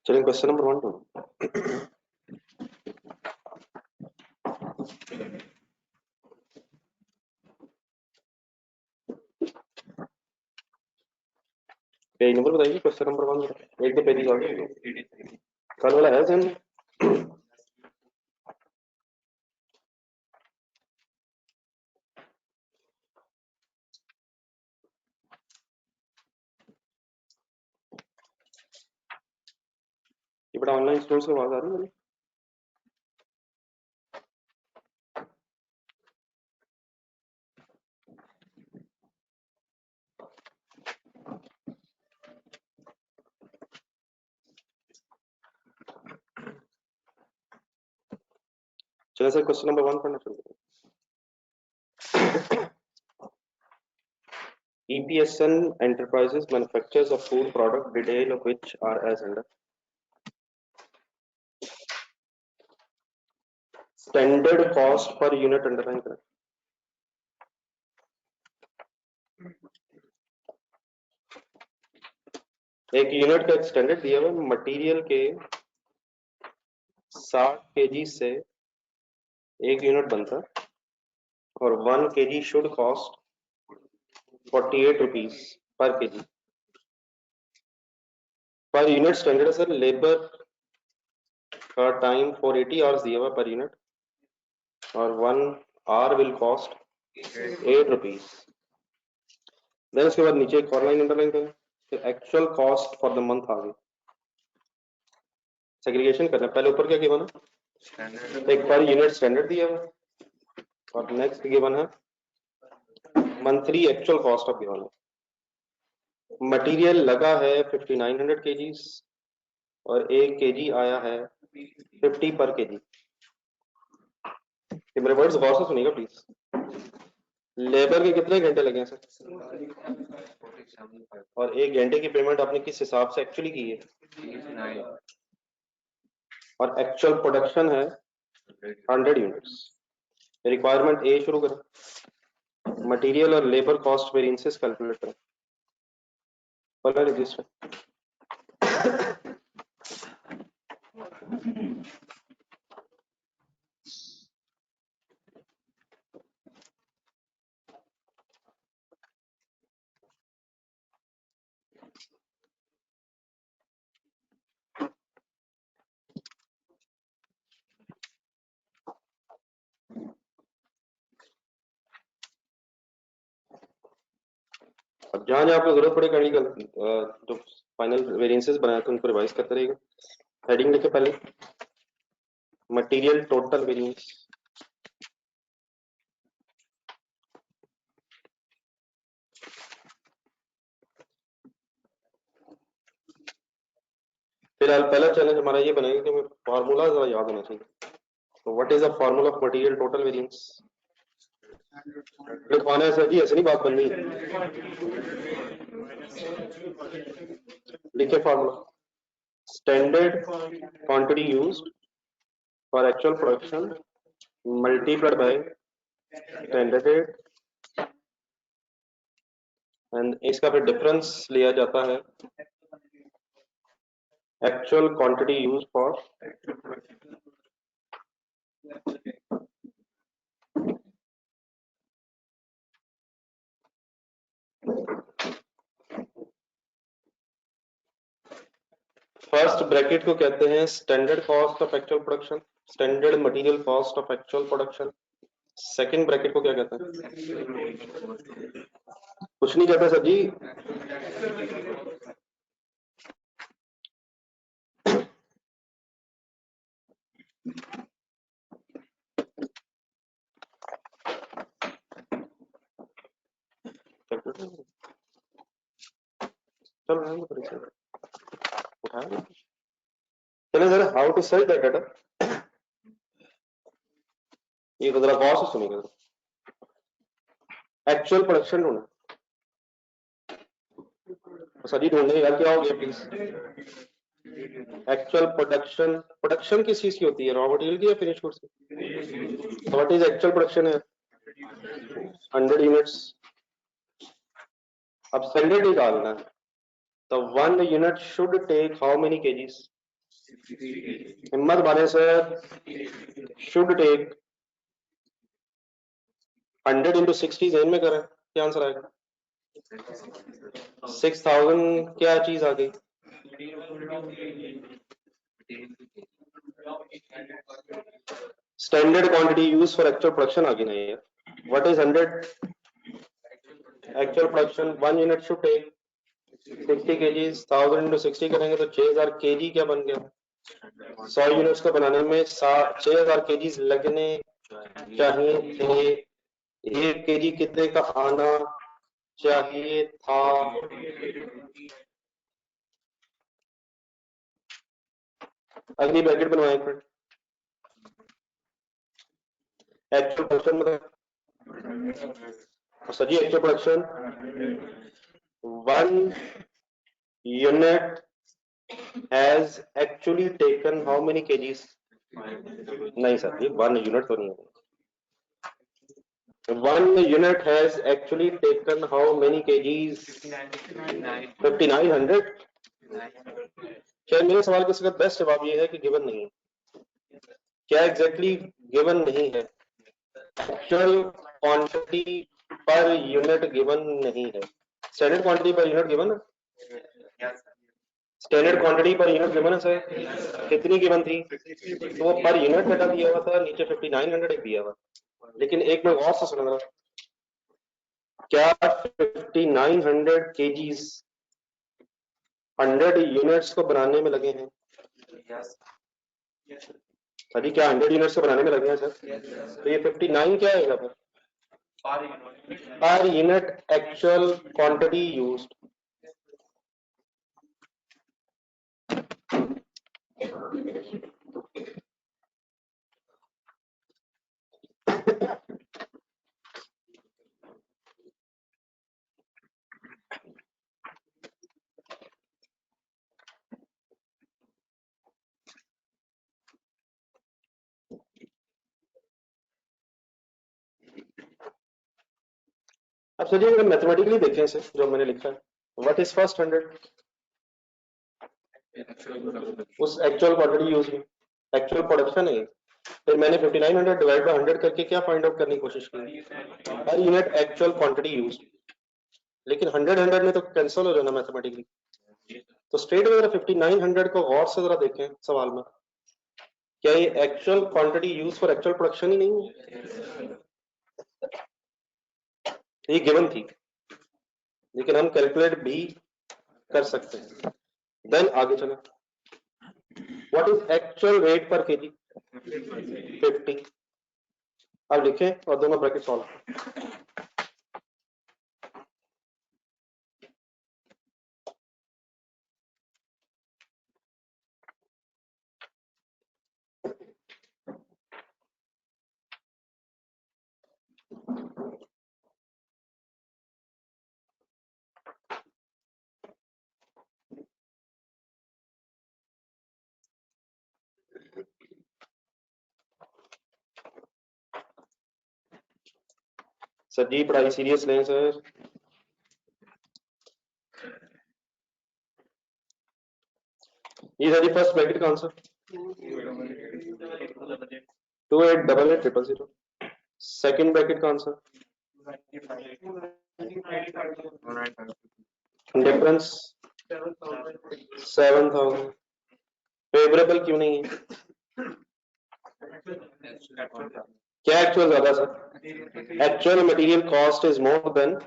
चलिए question number 1 को page number बताइए। क्वेश्चन नंबर 1 एक दो पेज आगे कल वाला है सेम। ये बड़ा ऑनलाइन स्टोर से आवाज आ रही है। चलिए सर क्वेश्चन नंबर 1 पढ़ना शुरू करें। EPSN Enterprises manufactures a food product, detail of which are as under. Standard cost per unit underline करें। एक यूनिट का स्टैंडर्ड दिया हुआ मटेरियल के 60 kg से एक यूनिट बनता है और 1 kg should cost 48 rupees per kg per unit standard है सर। लेबर का टाइम 480 आवर्स दिया हुआ पर यूनिट और 1 hour will cost 8 rupees. Then उसके बाद नीचे एक और लाइन अंडरलाइन करें, फिर actual cost for the month आ गई। सेग्रीगेशन करना है। पहले ऊपर क्या गिवन है, एक पर यूनिट स्टैंडर्ड दिया हुआ और नेक्स्ट गिवन है monthly actual cost of given है। मटेरियल लगा है 5900 kgs और 1 kg आया है 50 पर केजी। मेरे वर्ड्स गौर से सुनिएगा प्लीज। लेबर के कितने घंटे लगे हैं सर? और 1 घंटे की पेमेंट आपने किस हिसाब से एक्चुअली की है? और एक्चुअल प्रोडक्शन है 100 यूनिट्स। रिक्वायरमेंट ए शुरू करें, मटेरियल और लेबर कॉस्ट वेरिएंसेस कैलकुलेट करें। पहला रजिस्टर अब जहां जहां आपको जरूरत पड़े करने का जो फाइनल वेरिएंसेस बनाए थे उनको रिवाइज करते रहेगा। हेडिंग लिखे पहले मटेरियल टोटल वेरिएंस, फिलहाल पहला चैलेंज हमारा ये बनेगा कि हमें फार्मूला जरा याद होना चाहिए। तो what is the formula of material total variance? लिखवाना है सर जी, ऐसे नहीं बात बननी। लिखे formula, standard quantity used for actual production multiplied by standard rate and इसका फिर डिफरेंस लिया जाता है actual quantity used for first bracket को कहते हैं standard cost of actual production, standard material cost of actual production. Second bracket को क्या कहते हैं? कुछ नहीं कहता सर जी। चलो sir, how to sell that data, ये तो जरा गौर से सुनिएगा। एक्चुअल प्रोडक्शन ढूंढना सर जी, ढूंढने यार क्या हो गया प्लीज। एक्चुअल प्रोडक्शन, प्रोडक्शन किस चीज की होती है, रॉ मटेरियल की या फिनिश गुड्स की? व्हाट इज एक्चुअल प्रोडक्शन है? 100 यूनिट्स। अब स्टैंडर्ड निकालना है, तो 1 unit should take how many kgs? हिम्मत वाले सर, शुड टेक 100 into 60 जेन में करें, क्या आंसर आएगा? 6000 क्या चीज आ गई? Standard quantity use for actual production आ गई ना यार। What is 100 actual production? 1 unit should take 60 kgs, 1000 into 60 करेंगे तो 6000 केजी क्या बन गया? 100 यूनिट्स को बनाने में 6000 केजीज लगने चाहिए थे। 1 केजी कितने का आना चाहिए था? अगली ब्रैकेट बनवाएं फिर। एक्चुअल प्रोडक्शन मतलब sir ji, actual production 1 unit has actually taken how many kgs? नहीं सर जी, 1 यूनिट तो नहीं है। 1 unit has actually taken how many kgs? 5900। क्या मेरे सवाल का इसका बेस्ट जवाब ये है कि गिवन नहीं है? क्या एग्जैक्टली गिवन नहीं है? Actual quantity per unit given नहीं है। Standard quantity per unit given है? Standard quantity per unit given है सर। कितनी गिवन थी? तो वो पर यूनिट डाटा दिया हुआ था, नीचे 5900 एक दिया हुआ। लेकिन एक में गौर से सुनना, क्या 5900 केजीज 100 यूनिट्स को बनाने में लगे हैं? अभी क्या 100 यूनिट्स को बनाने में लगे हैं सर? तो ये 59 क्या आएगा फिर? Per unit actual quantity used. अब चलिए अगर मैथमेटिकली देखें इसे, जो मैंने लिखा है, व्हाट इज फर्स्ट 100? उस एक्चुअल क्वांटिटी यूज में एक्चुअल प्रोडक्शन है। फिर मैंने 5900 डिवाइड बाय 100 करके क्या फाइंड आउट करने की कोशिश की? Per unit actual quantity use. लेकिन 100 में तो कैंसिल हो जाना मैथमेटिकली। तो स्ट्रेट अगर 5900 को गौर से जरा देखें सवाल में, क्या ये actual quantity use for actual production ही नहीं है? ये गिवन थी, लेकिन हम कैलकुलेट भी कर सकते हैं। देन आगे चले, व्हाट इज एक्चुअल रेट पर केजी? 50। अब लिखें और दोनों ब्रैकेट सॉल्व। सर जी पढ़ाई सीरियस लें सर। ये सर जी फर्स्ट ब्रैकेट का आंसर 288800। सेकंड ब्रैकेट का आंसर डिफरेंस 7000। फेवरेबल क्यों नहीं है? क्या एक्चुअल ज्यादा sir? Actual material cost is more than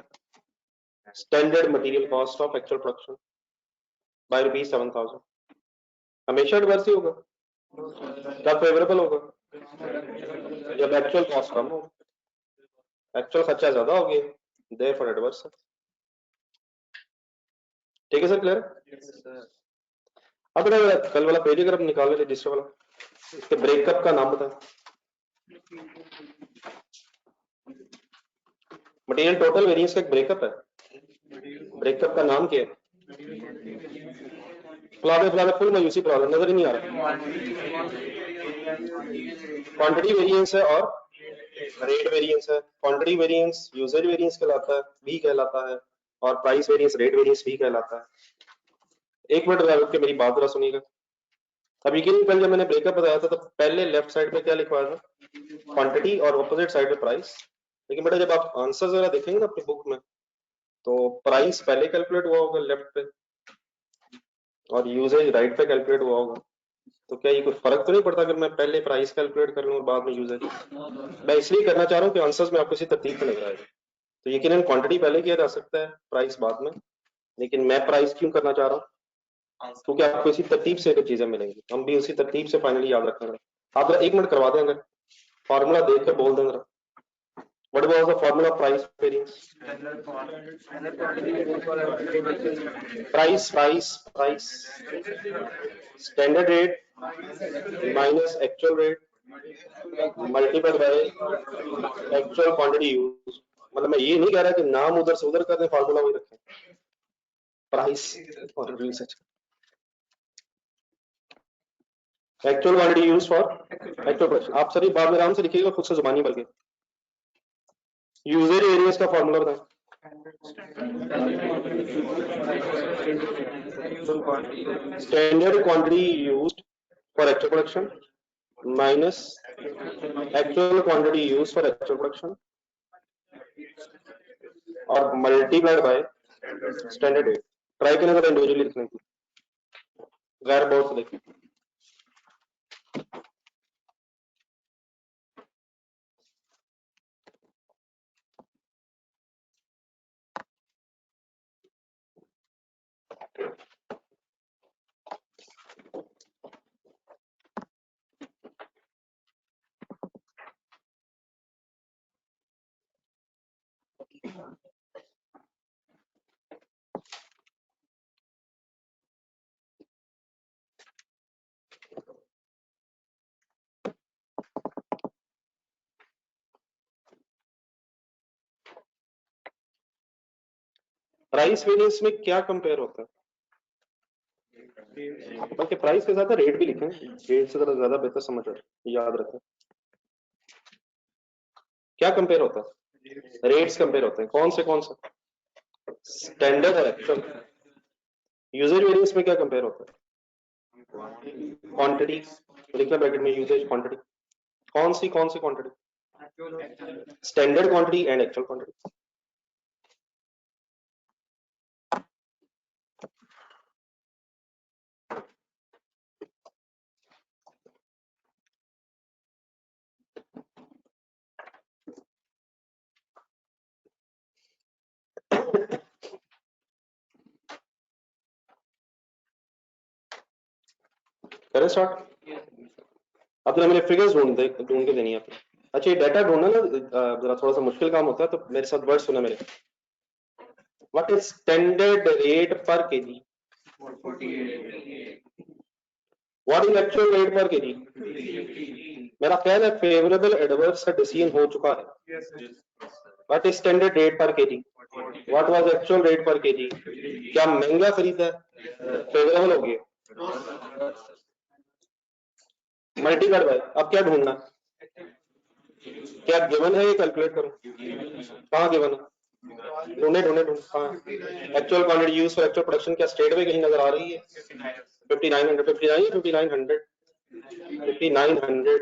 standard material cost of actual production by ₹7000। हमेशा रिवर्स ही होगा। कब फेवरेबल होगा? जब एक्चुअल कॉस्ट कम हो, एक्चुअल खर्चा ज्यादा हो गया, देयरफॉर एडवर्स। ठीक है सर, क्लियर? अब कल वाला पेज अगर हम निकाल लें रजिस्टर वाला, इसके ब्रेकअप का नाम बता। मटेरियल टोटल वेरिएंस का एक ब्रेकअप है। ब्रेकअप का नाम क्या है? फुल मायूसी प्रॉब्लम नजर ही नहीं आ रहा। क्वांटिटी वेरिएंस है और रेट वेरिएंस है, क्वांटिटी वेरिएंस यूसेज वेरिएंस कहलाता है, भी कहलाता है, और प्राइस वेरिएंस रेट वेरिएंस भी कहलाता है। एक मिनट रुक के मेरी बात जरा सुनिएगा। अभी के कल जब मैंने ब्रेकअप बताया था तो पहले लेफ्ट साइड पे क्या लिखवाया था, क्वांटिटी, और ऑपोजिट साइड पे प्राइस। लेकिन बेटा जब आप आंसर जरा देखेंगे ना अपनी बुक में, तो प्राइस पहले कैलकुलेट हुआ होगा लेफ्ट पे, और यूजेज राइट पे कैलकुलेट हुआ होगा। तो क्या ये कुछ फर्क तो नहीं पड़ता अगर मैं पहले प्राइस कैलकुलेट कर लूं और बाद में यूजेज? मैं इसलिए करना चाह रहा हूँ कि आंसर्स में आपको इसी तरतीब से नजर आएगा। तो यकीनन क्वांटिटी पहले किया जा सकता है, प्राइस बाद में, लेकिन मैं प्राइस क्यों करना चाह रहा हूँ, क्योंकि आपको इसी तरतीब से कुछ चीजें मिलेंगी, हम भी उसी तरतीब से फाइनली याद रखेंगे। आप जरा 1 मिनट करवा दें, अगर फॉर्मूला देख कर बोल दें जरा, what was the formula of price variance? Price standard rate minus actual rate multiplied by actual quantity use. मतलब मैं ये नहीं कह रहा कि नाम उधर से उधर कर दें, फार्मूला वही रखें, प्राइस और usage, actual quantity use for actual production. आप सभी बाद में आराम से लिखिएगा खुद से जुबानी बल्कि। यूजेज वेरिएंस का फार्मूला बताएं। Standard quantity used for actual production minus actual quantity use for actual production और multiplied by standard rate. Try करें तो इंडिविजुअली लिखने की, गैर बहुत से लिखें। प्राइस वेरिएंस में क्या कंपेयर होता है? बल्कि प्राइस के साथ रेट भी लिखें, रेट से ज्यादा बेहतर समझ याद रखें। क्या कंपेयर होता है? रेट्स कंपेयर होते हैं, कौन से? स्टैंडर्ड और एक्चुअल। यूजेज वेरिएंस में क्या कंपेयर होता है? क्वांटिटी, लिखना ब्रैकेट में, यूजेज क्वांटिटी। कौन सी quantity? Standard quantity and actual quantity. करें स्टार्ट। अब जरा मेरे फिगर्स ढूंढ के देनी है आपने। अच्छा ये डाटा ढूंढना ना जरा थोड़ा सा मुश्किल काम होता है, तो मेरे साथ वर्ड सुना मेरे। व्हाट इज स्टैंडर्ड रेट पर KG? What is actual rate पर केजी? मेरा ख्याल है फेवरेबल एडवर्स का डिसीजन हो चुका है। व्हाट इज स्टैंडर्ड रेट पर KG? What was actual rate पर केजी? क्या महंगा खरीदा है, फेवरेबल हो गया, मल्टीप्लाइड बाय। अब क्या ढूंढना, क्या गिवन है ये कैलकुलेट करो, कहाँ गिवन है? ढूंढे हाँ, actual quantity use for actual production क्या स्टेट में कहीं नजर आ रही है? 5900, 59 या 5900? 5900,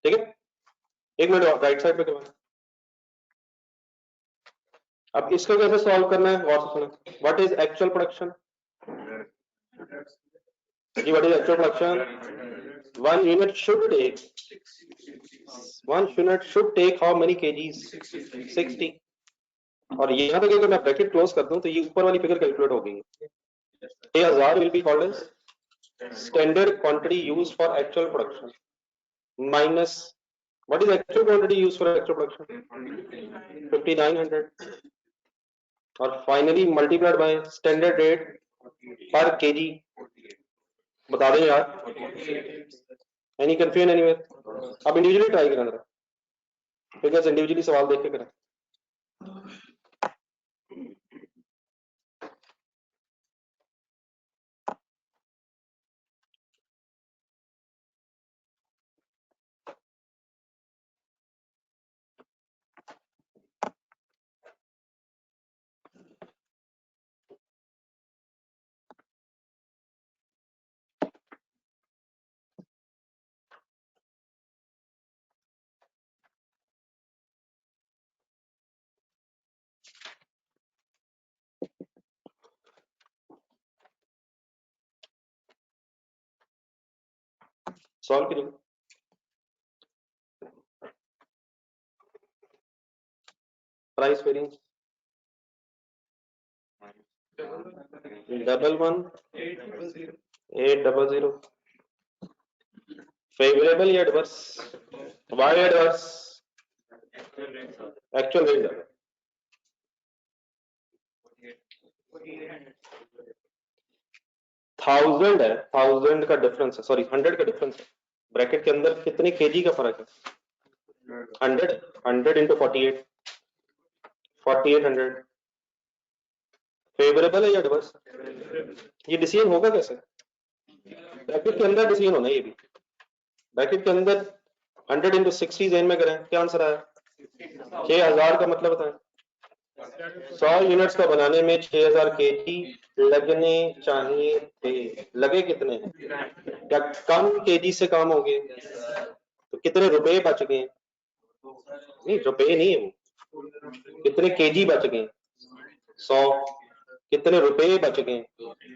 ठीक है। एक मिनट राइट साइड पे करवाना। अब इसको कैसे सॉल्व करना है, गौर से सुना। What is actual production? जी what is actual production? One unit should take how many kgs? 60। और यहाँ तक अगर मैं ब्रैकेट क्लोज कर दूं तो ये ऊपर वाली फिगर कैलकुलेट हो गई है। 6000 will be called as standard quantity used for actual production minus what is actual quantity used for actual production? 5900 और finally multiplied by standard rate per kg। बता दें यार, एनी कंफ्यूजन एनीवेयर? आप individually try करें जरा, figures individually सवाल देख के करें। सॉल्व करिए। प्राइस वेरिएंस 11,800 फेवरेबल या adverse? Why adverse? Actual rate ज्यादा। थाउजेंड है, 1000 का डिफरेंस है, सॉरी 100 का डिफरेंस है। ब्रैकेट के अंदर कितने केजी का फर्क है? 100 इंटू 48, 4800। फेवरेबल है या एडवर्स? ये डिसीजन होगा कैसे? ब्रैकेट के अंदर डिसीजन होना ये भी। ब्रैकेट के अंदर 100 इंटू 60 जेन में करें, क्या आंसर आया? 6000 का मतलब बताएं। 100 यूनिट्स का बनाने में 6000 केजी लगने चाहिए थे, लगे कितने हैं? क्या कम केजी से काम हो गए? तो कितने रुपए बच गए? नहीं, रुपए नहीं है वो, कितने केजी बच गए? 100। कितने रुपए बच गए?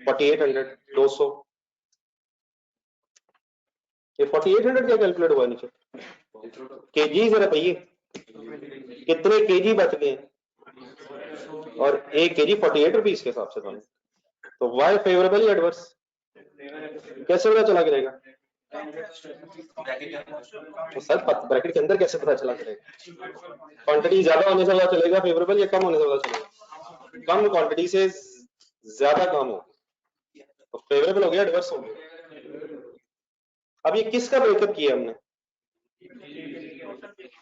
4800, 200। ये 4800 क्या कैलकुलेट हुआ नीचे? केजी जरा रुपये, कितने केजी बच गए? और एक केजी 48 रुपीज के हिसाब से बने। तो वाई फेवरेबल या एडवर्स? कैसे पता चला करेगा? तो सर ब्रैकेट के अंदर कैसे पता चला करेगा? क्वांटिटी ज्यादा होने से पता चलेगा फेवरेबल या कम होने से पता चलेगा? कम क्वांटिटी से ज्यादा काम हो तो फेवरेबल हो गया, एडवर्स हो गया। अब ये किसका ब्रेकअप किया हमने?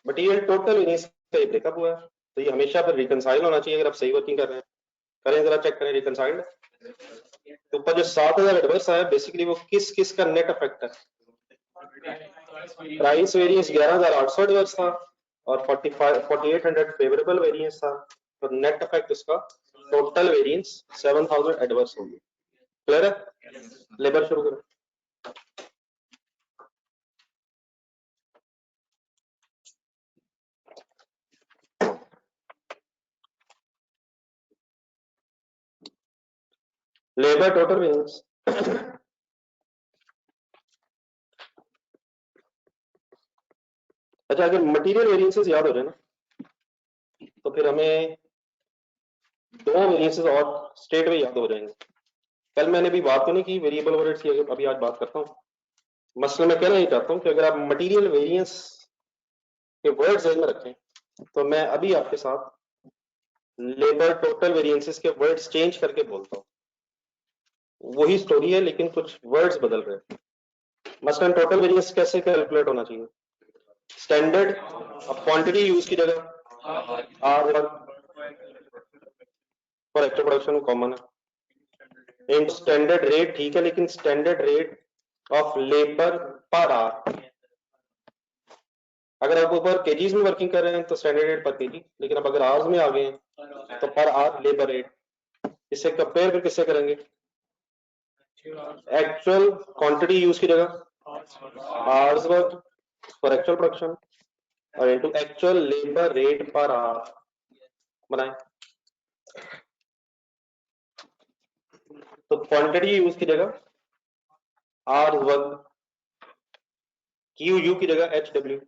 मटेरियल टोटल वेरिएंस का ब्रेकअप हुआ है, तो ये हमेशा पर रिकंसाइल होना चाहिए। अगर आप सही वर्किंग कर रहे हैं, करें जरा, चेक करें रिकंसाइल्ड। तो ऊपर जो 7000 एडवर्स आया, बेसिकली वो किस किस का नेट इफेक्ट है? प्राइस वेरिएंस 11800 एडवर्स था और 4800 फेवरेबल वेरिएंस था, तो नेट इफेक्ट उसका टोटल वेरिएंस 7000 एडवर्स हो गया। क्लियर है? लेबर शुरू करो। Labour total variance. अच्छा, अगर मटेरियल वेरिएंसेस याद हो रहे ना, तो फिर हमें दो वेरिएंसेस और स्टेट में याद हो जाएंगे। कल मैंने भी बात तो नहीं की वेरिएबल ओवरहेड्स की, अभी आज बात करता हूँ। मसले में कहना ही चाहता हूँ कि अगर आप मटेरियल वेरिएंस के वर्ड्स ध्यान में रखें, तो मैं अभी आपके साथ लेबर टोटल वेरिएंसेस के वर्ड्स चेंज करके बोलता हूँ। वही स्टोरी है लेकिन कुछ वर्ड्स बदल रहे हैं। मसलन टोटल वेरिएंस कैसे कैलकुलेट होना चाहिए? स्टैंडर्ड, अब क्वांटिटी यूज की जगह R for actual production common है। इन स्टैंडर्ड रेट ठीक है, लेकिन standard rate of labour per hour, अगर आप ऊपर केजीज में वर्किंग कर रहे हैं तो स्टैंडर्ड रेट पर केजी, लेकिन अब अगर आवर्स में आ गए तो पर आवर लेबर रेट। इससे कंपेयर फिर किससे करेंगे? एक्चुअल क्वांटिटी यूज की जगह hours work for actual production और into actual labour rate per hour बनाए। तो क्वांटिटी यूज की जगह आर वर्क, क्यू यू की जगह एच डब्ल्यू।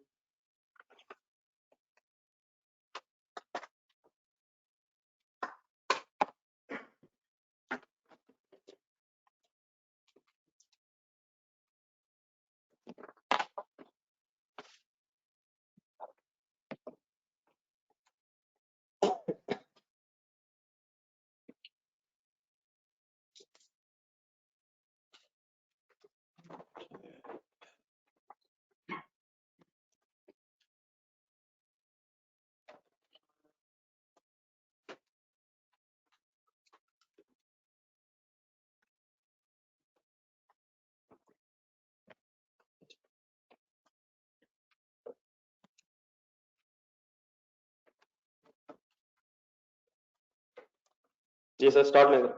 जी सर, स्टार्ट नहीं करो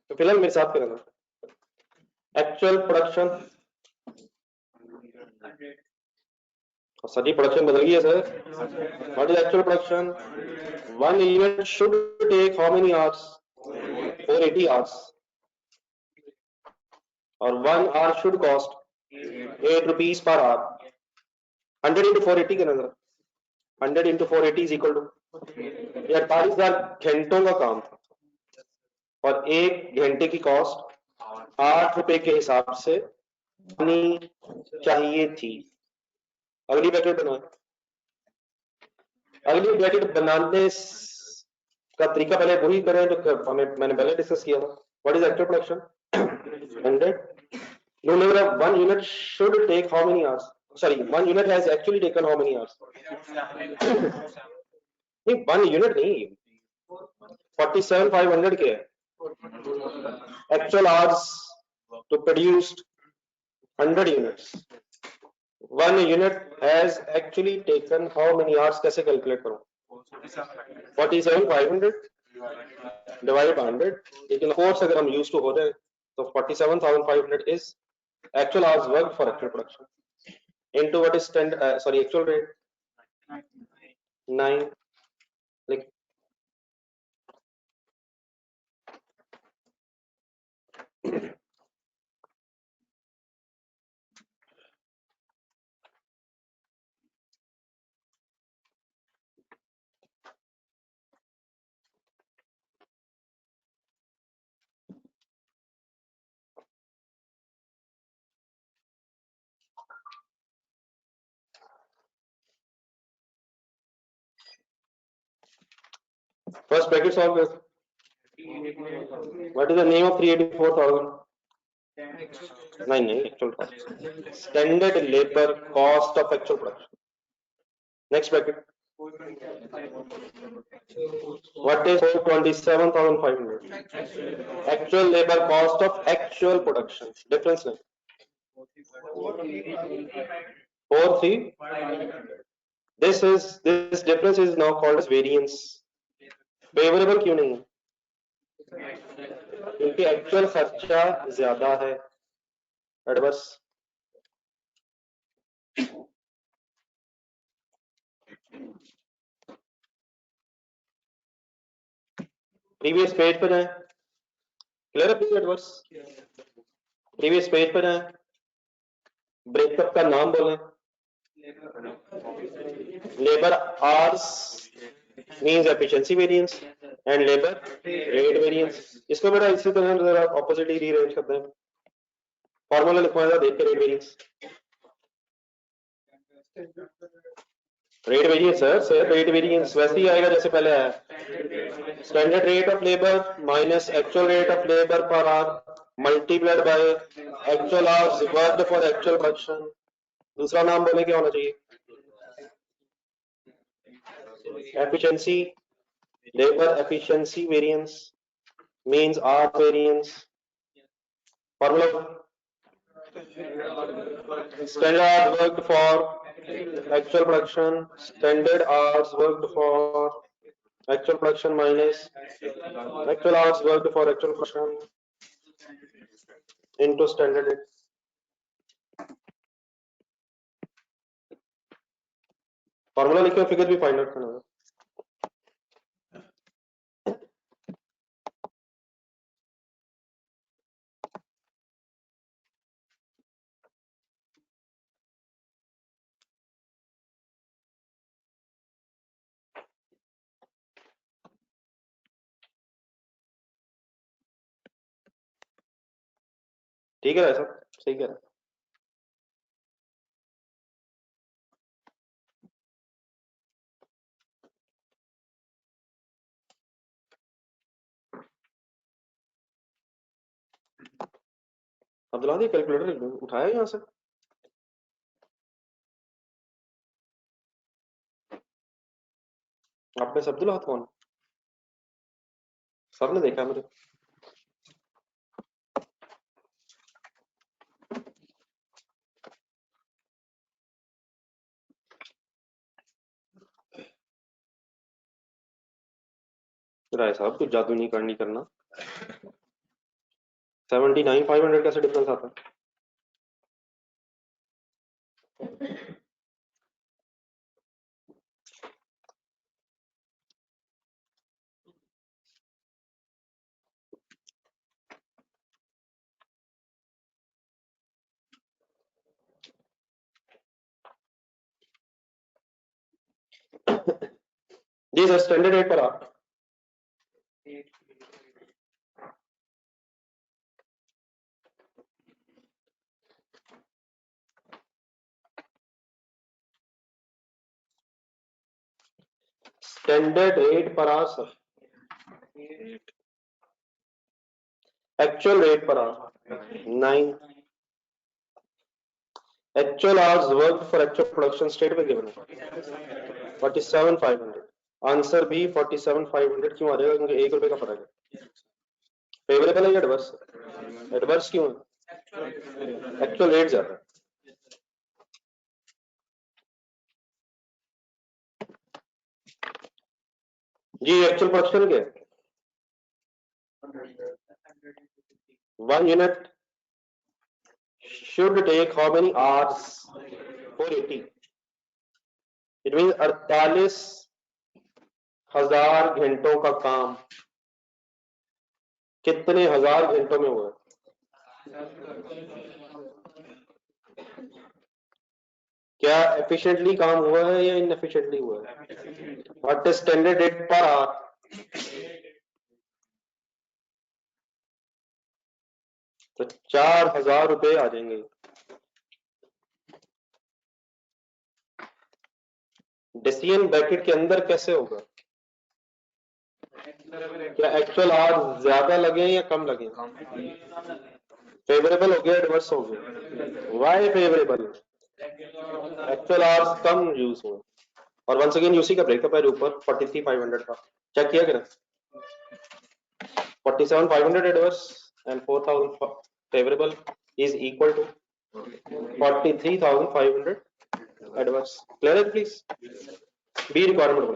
तो फिलहाल मेरे साथ करेंगे। एक्चुअल प्रोडक्शन सर जी प्रोडक्शन बदल गई है sir. What is actual production? 1 unit should take how many hours? 480 hours. Or 1 hour should cost 8 rupees per hour. 100 into 480 के नजर 100 into 480 is equal to 48,000 घंटों का काम था और 1 घंटे की कॉस्ट 8 रुपए के हिसाब से बनी चाहिए थी. अगली ब्रैकेट बनाए. अगली ब्रैकेट बनाने का तरीका पहले वही करें जो मैंने पहले डिस्कस किया था. What is actual production? 100. No, never. 1 unit should take how many hours? Sorry, 1 unit has actually taken how many hours? नहीं 1 unit नहीं 47,500 के actual hours to produce 100 units. 1 unit has actually taken how many hours? कैसे calculate करूं? 47,500 divided by 100. लेकिन course अगर हम use to हो जाए तो 47,500 is actual hours worked for actual production into what is actual rate 9. like first bracket solve this. What is the name of 384,000? नहीं actual cost. Standard labor cost of actual production. Next bracket. What is 427,500? Actual labor cost of actual production. Difference नहीं. 4,3. This difference is now called as variance. Favorable क्यों नहीं? क्योंकि actual खर्चा ज्यादा है. Adverse. Previous page पर जाएं. Clear है? Please adverse. प्रीवियस पेज पर जाएं. ब्रेकअप का नाम बोलें. Labour hours means efficiency variance and labour rate variance. इसको बेटा इसी तरह जरा ऑपोजिट ही रीअरेंज करते हैं. फॉर्मूला लिखवाएगा देख के. Rate variance. Rate variance sir rate variance वैसे ही आएगा जैसे पहले आया. Standard rate of labour minus actual rate of labour per our multiplied by actual hours worked for actual production. दूसरा नाम बोले क्या होना चाहिए? Efficiency. Labour efficiency variance means R variance. Formula. Standard hours worked for actual production. Standard hours worked for actual production minus actual hours worked for actual production into standard rate. Formula लिखे figure भी find out करना है. ठीक है ऐसा सही कह रहा है. अब दिला दिया कैलकुलेटर उठाया यहाँ से. आपने सब दिला कौन? सबने देखा मेरे. राय साहब कुछ जादू नहीं करना. 79,500 कैसे डिफरेंस आता है? जी सर, स्टैंडर्ड रेट पर आप स्टैंडर्ड रेट पर आ सर, एक्चुअल रेट पर आ 9, actual hours worked for actual production state पे given है 47,500, आंसर भी 47,500 क्यों आ जाएगा? क्योंकि 1 रुपए का फर्क है। फेवरेबल है या एडवर्स? एडवर्स क्यों है? एक्चुअल रेट ज्यादा है। जी एक्चुअल प्रोडक्शन क्या है? 1 unit should take how many hours? 480. It means 48,000 घंटों का काम कितने हजार घंटों में हुआ? क्या एफिशिएंटली काम हुआ है या इनएफिशिएंटली हुआ है? What is standard rate per our? तो 4,000 रुपए आ जाएंगे। डेसियन ब्रैकेट के अंदर कैसे होगा? क्या एक्चुअल आवर्स ज्यादा लगे या कम लगे? फेवरेबल हो गया, एडवर्स हो गया? Why favourable? एक्चुअल आवर्स कम यूज हुए। और वंस अगेन यूसी का ब्रेकअप है ऊपर 43,500 का, चेक किया क्या? 47,500 adverse and 4,000 favourable is equal to 43,500 adverse. Clear है please? B requirement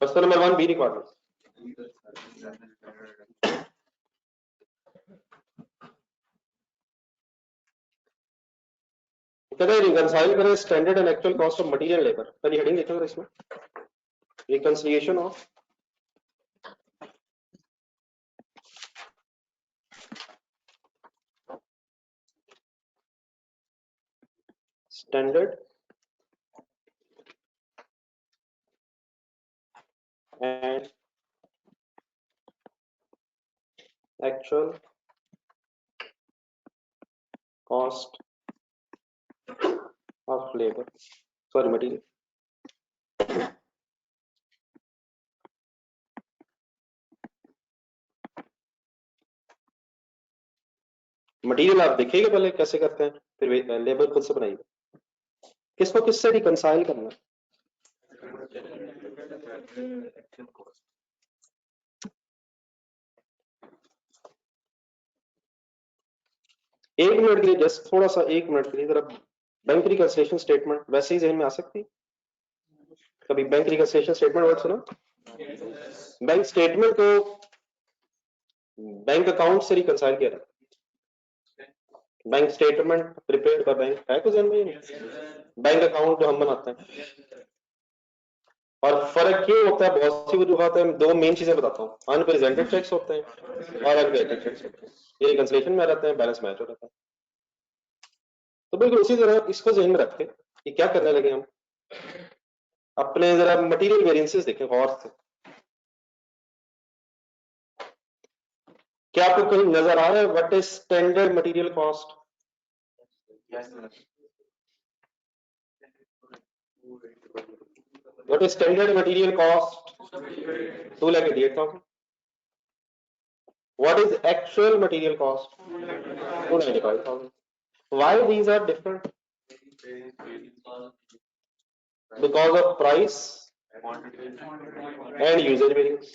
question number 1 B requirement. कहते हैं रिकंसाइल करें standard and actual cost of material labour. पहली हेडिंग देखो इसमें, reconciliation of standard and actual cost of labour, sorry material. Material आप देखिएगा पहले कैसे करते हैं, फिर लेबर खुद से बनाइए। किसको किससे रिकंसाइल करना? एक मिनट के लिए, जस्ट थोड़ा सा 1 मिनट के लिए जरा बैंक रिकंसिलिएशन स्टेटमेंट वैसे ही जहन में आ सकती है? कभी बैंक रिकंसिलिएशन स्टेटमेंट वर्ड सुना? बैंक स्टेटमेंट को बैंक अकाउंट से रिकंसाइल किया था। Bank statement prepared by bank है कुछ जहन में? बैंक अकाउंट जो हम बनाते हैं, और फर्क क्यों होता है? बहुत सी वजूहत है। दो मेन चीजें बताता हूँ, अनप्रेजेंटेड चेक्स होते हैं और अनक्रेडिटेड चेक्स होते हैं। ये रिकंसिलिएशन में रहते हैं, बैलेंस मैच हो रहता है। तो बिल्कुल उसी तरह इसको जहन में रख के कि क्या करने लगे हम, अपने जरा मटेरियल वेरिएंसेस देखें गौर से। क्या आपको कहीं नजर आ रहा है what is standard material cost? What is standard material cost? 2,88,000। What is actual material cost? 295,000. Why these are different? Because of price and usage variance.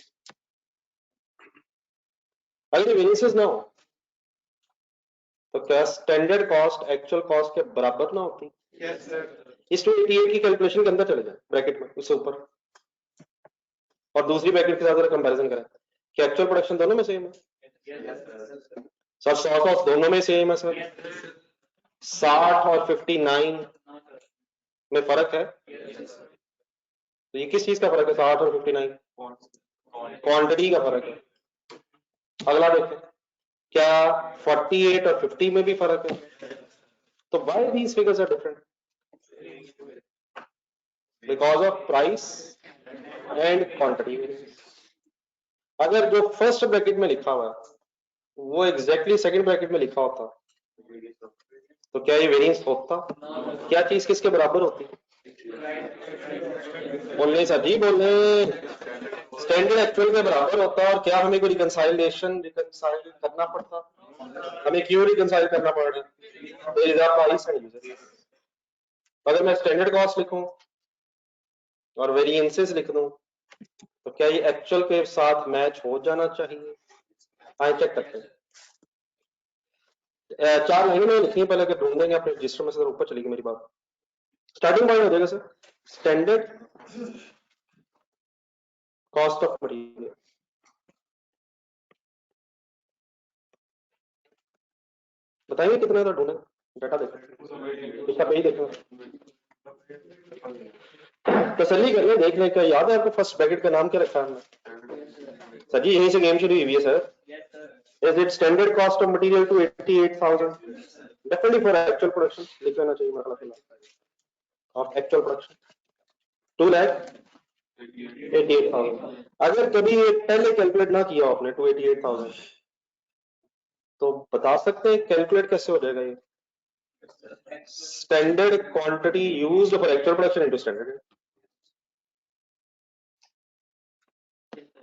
अगर वेरिएंसेस ना हो तो क्या स्टैंडर्ड कॉस्ट एक्चुअल कॉस्ट के बराबर ना होती? yes, sir. इस 288 की कैलकुलेशन के अंदर चले जाए ब्रैकेट में, उससे ऊपर, और दूसरी ब्रैकेट के साथ अगर कंपैरिजन करें, क्या एक्चुअल प्रोडक्शन दोनों में सेम है? सर 100 दोनों में सेम है सर। 60 और 59 में फर्क है। तो ये किस चीज का फर्क है? 60 और 59 क्वांटिटी का फर्क है। अगला देखें, क्या 48 और 50 में भी फर्क है? तो why these figures are different? Because of price and quantity variance. अगर जो फर्स्ट ब्रैकेट में लिखा हुआ है वो एग्जैक्टली सेकंड ब्रैकेट में लिखा होता तो क्या ये वेरिएंस होता? क्या चीज किसके बराबर होती? बोलने सर जी बोलने स्टैंडर्ड एक्चुअल के बराबर होता और क्या हमें कोई रिकंसाइल करना पड़ता? हमें क्यों रिकंसाइल करना पड़ रहा है? अगर मैं स्टैंडर्ड कॉस्ट लिखूं और वेरिएंसेस लिख दूं तो क्या ये एक्चुअल के साथ मैच हो जाना चाहिए? आए चेक करते हैं। 4 लाइनें मैंने लिखी है, पहले अगर ढूंढेंगे अपने रजिस्टर में से ऊपर चलेगी मेरी बात। स्टार्टिंग पॉइंट हो जाएगा sir standard cost of material. बताइए कितना था ढूंढे? डाटा देखो, इसका पेज देखो, तसल्ली करके देख लें। क्या याद है आपको फर्स्ट ब्रैकेट का नाम क्या रखा है? सर जी यहीं से गेम शुरू हुई है sir. Is it standard cost of material to 88,000? Definitely for actual production लिख लेना चाहिए मतलब of actual production 2,88,000। अगर कभी पहले कैलकुलेट ना किया आपने 288,000 तो बता सकते हैं कैलकुलेट कैसे हो जाएगा ये? Standard quantity used for actual production into standard.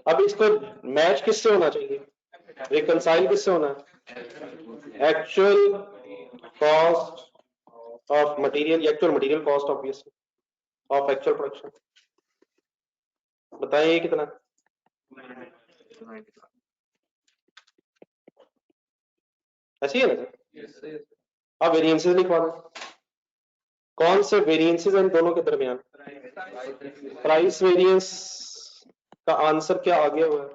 अब इसको मैच किससे होना चाहिए? रिकंसाइल किससे होना है? Actual cost of material, actual material cost obviously of actual production. बताइए कितना? ऐसी है ना सर? अब वेरिएंसेस लिखवा दो। कौन से वेरिएंसेस इन दोनों के दरमियान? प्राइस वेरिएंस का आंसर क्या आ गया हुआ है?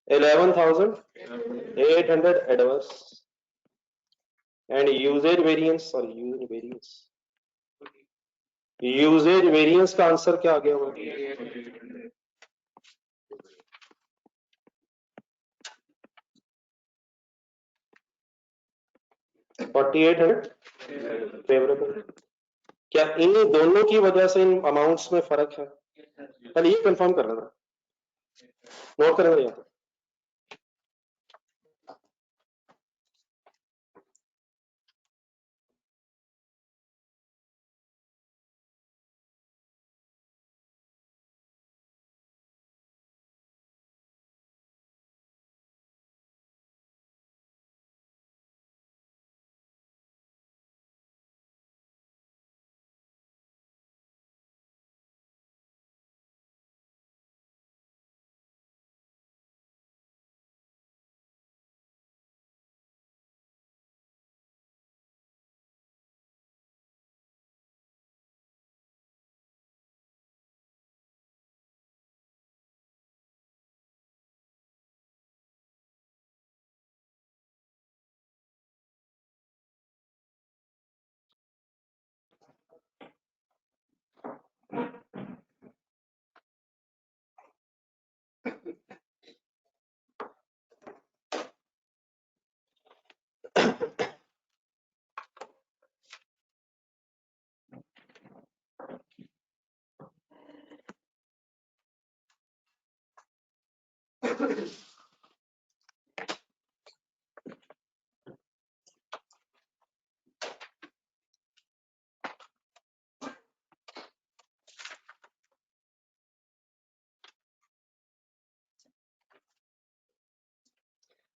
11,800 adverse and usages variance, usages variance का आंसर क्या आ गया हुआ है? 4,800 फेवरेबल। क्या इन दोनों की वजह से इन अमाउंट्स में फर्क है? पहले ये कंफर्म करना था, नोट करेंगे यहाँ।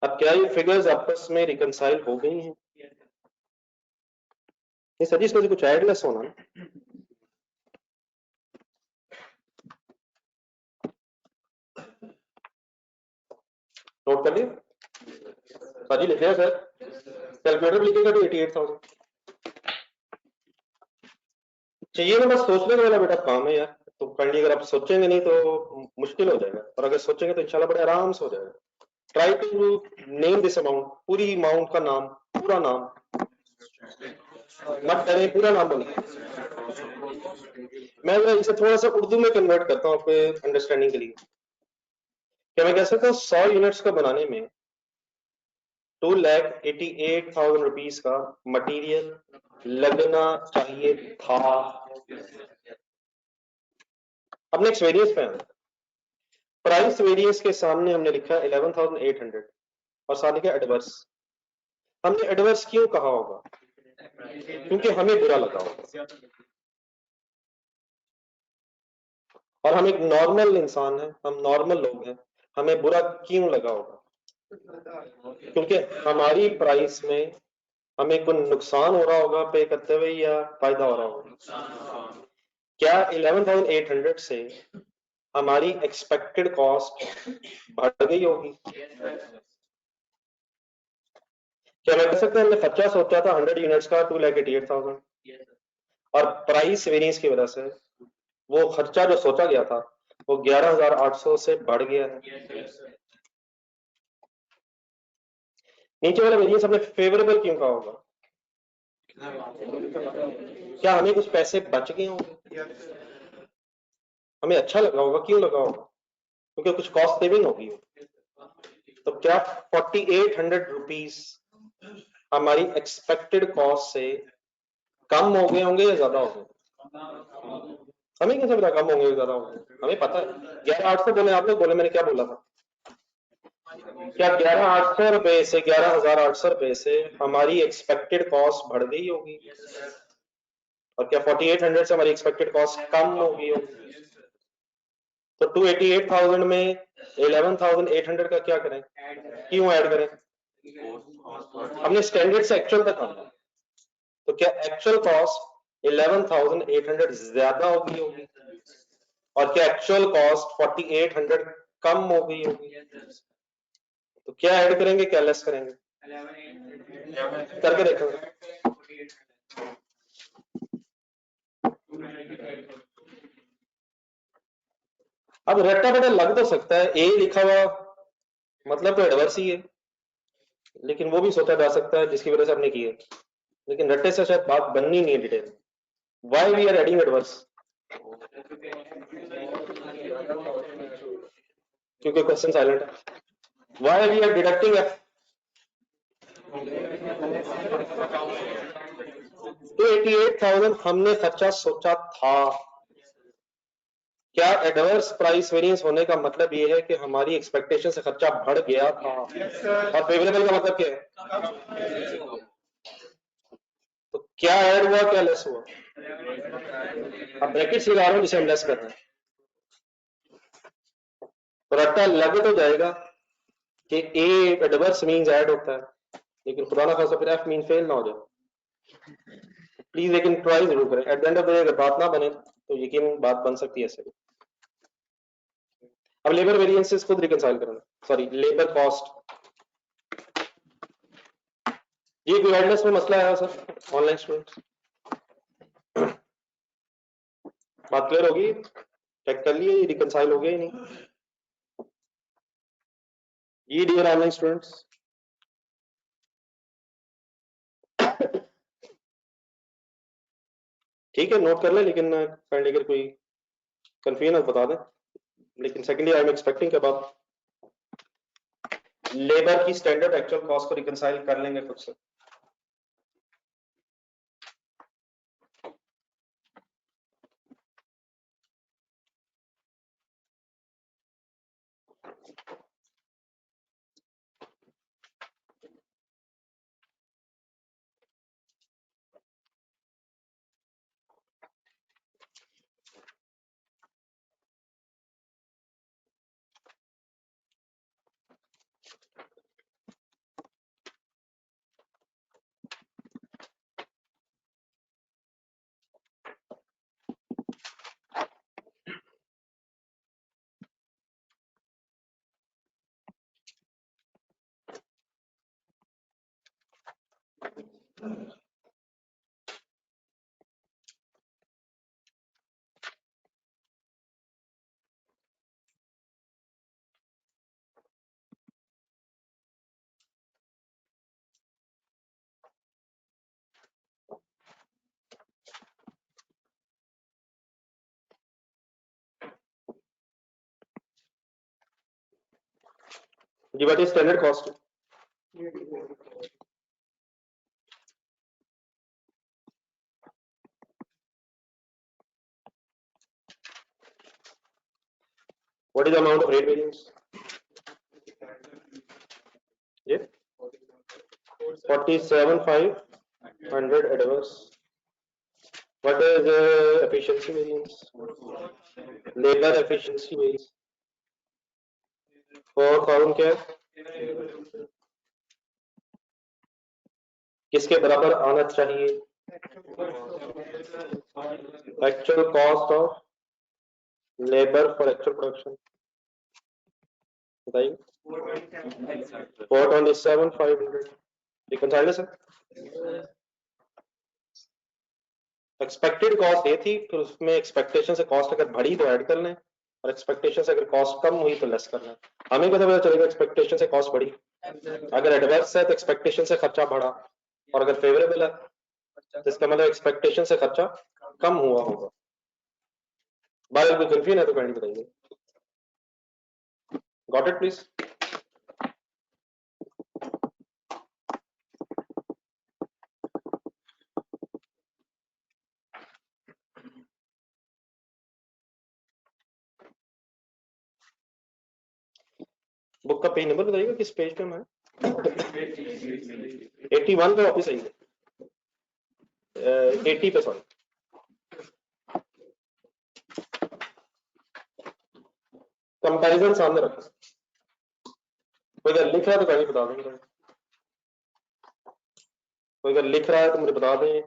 अब क्या ये फिगर्स आपस में रिकंसाइल हो गई हैं? ये सर जी इसमें कुछ एडलेस होना ना। नोट कर लिया सर जी? लिख लिया सर? कैलकुलेटर लिखेगा तो 88,000 चाहिए ना, बस सोचने वाला बेटा काम है यार। तो करनी, अगर आप सोचेंगे नहीं तो मुश्किल हो जाएगा, और अगर सोचेंगे तो इंशाल्लाह बड़े आराम से हो जाएगा। Try to name this amount, पूरी अमाउंट का नाम, पूरा नाम मत करें, पूरा नाम बोलें। मैं इसे थोड़ा सा उर्दू में कन्वर्ट करता हूँ आपके अंडरस्टैंडिंग के लिए। क्या मैं कह सकता हूँ 100 यूनिट्स का बनाने में 2,88,000 रुपीज का मटेरियल लगना चाहिए था अब नेक्स्ट वेरिएंस पे आना। प्राइस वेरिएंस के सामने हमने लिखा 11,800 और साथ लिखा एडवर्स। हमने एडवर्स क्यों कहा होगा? क्योंकि हमें बुरा लगा होगा, और हम एक नॉर्मल इंसान हैं, हम नॉर्मल लोग हैं, हमें बुरा क्यों लगा होगा? क्योंकि हमारी प्राइस में हमें कोई नुकसान हो रहा होगा पे करते हुए या फायदा हो रहा होगा? क्या 11,800 से हमारी एक्सपेक्टेड कॉस्ट बढ़ गई होगी? क्या मैं कह सकते हैं हमने खर्चा सोचा था 100 यूनिट्स का 2,88,000 और प्राइस वेरिएंस की वजह से वो खर्चा जो सोचा गया था वो 11,800 से बढ़ गया है। नीचे वाला वेरिएंस हमने फेवरेबल क्यों कहा होगा? क्या हमें कुछ पैसे बच गए होंगे? हमें अच्छा लगा होगा, क्यों लगा होगा? क्योंकि कुछ कॉस्ट सेविंग होगी। तो क्या 4,800 रुपीज हमारी एक्सपेक्टेड कॉस्ट से कम हो गए होंगे या ज्यादा हो गए? हमें कैसे पता कम होंगे या ज्यादा होंगे? हमें पता है 11,800 बोले, आप लोग बोले, मैंने क्या बोला था? क्या 11,800 रुपए से 11,800 रुपए से हमारी एक्सपेक्टेड कॉस्ट बढ़ गई होगी? और क्या 4,800 से हमारी एक्सपेक्टेड कॉस्ट कम होगी होगी? तो 288,000 में 11,800 का क्या करें, क्यों ऐड करें? हमने स्टैंडर्ड से एक्चुअल तक आना। तो क्या एक्चुअल कॉस्ट 11,800 ज्यादा होगी होगी और क्या एक्चुअल कॉस्ट 4,800 कम हो गई होगी? तो क्या ऐड करेंगे, क्या लेस करेंगे? करके देखो। अब रट्टा बटा लग तो सकता है, ए लिखा हुआ मतलब तो एडवर्स ही है, लेकिन वो भी सोचा जा सकता है जिसकी वजह से हमने की है, लेकिन रट्टे से शायद बात बननी नहीं है detail. Why we are adding adverse? क्योंकि क्वेश्चन साइलेंट है। Why we are deducting? 288,000 हमने खर्चा सोचा था। क्या एडवर्स प्राइस वेरिएंस होने का मतलब ये है कि हमारी एक्सपेक्टेशन से खर्चा बढ़ गया था? और फेवरेबल का मतलब क्या है? तो क्या ऐड हुआ, क्या लेस हुआ? अब ब्रैकेट्स लगा रहा हूं जिसे हम लेस कर रहे हैं, तो रट्टा लग तो जाएगा कि ए एडवर्स मींस ऐड होता है, लेकिन खुदा ना खासा फिर एफ मीन फेल ना हो जाए। प्लीज लेकिन ट्राई जरूर करें। At the end of the day अगर बात ना बने तो यकीन बात बन सकती है ऐसे। अब लेबर वेरिएंसेस खुद रिकंसाइल करना, सॉरी लेबर कॉस्ट। ये कोई एडलेस में मसला है सर ऑनलाइन स्टूडेंट्स? बात क्लियर होगी? चेक कर लिए ये रिकंसाइल हो गया ही नहीं? ये डियर ऑनलाइन स्टूडेंट्स, ठीक है नोट कर ले, लेकिन काइंडली अगर कोई कंफ्यूजन है बता दें। लेकिन सेकेंडली आई एम एक्सपेक्टिंग कि आप लेबर की स्टैंडर्ड एक्चुअल कॉस्ट को रिकंसाइल कर लेंगे खुद से। जी what is standard cost? What is the amount of rate variance? Yeah, 47,500 adverse. What is efficiency variance? Labor efficiency variance 4,000 क्या है? किसके बराबर आना चाहिए? Actual cost of labor for actual production बताइए। 427,500 रिकंसाइल सर। एक्सपेक्टेड कॉस्ट ये थी, फिर उसमें एक्सपेक्टेशन से कॉस्ट अगर बढ़ी तो ऐड कर लें, और एक्सपेक्टेशन से अगर कॉस्ट कम हुई तो लेस कर लें। हमें कैसे पता चलेगा एक्सपेक्टेशन से कॉस्ट बढ़ी? अगर एडवर्स है तो एक्सपेक्टेशन से खर्चा बढ़ा, और अगर फेवरेबल है तो इसका मतलब एक्सपेक्टेशन से खर्चा कम हुआ होगा। बात कोई कंफ्यूजन है तो कमेंट बताइए। Got it please? बुक का पेज नंबर बताइएगा, किस पेज पे मैं? 81 पे वापस आइए। 80 पे सॉरी। कंपैरिजन सामने रखो। कोई अगर लिख रहा है तो कहीं बता देंगे। कोई अगर लिख रहा है तो मुझे बता दें।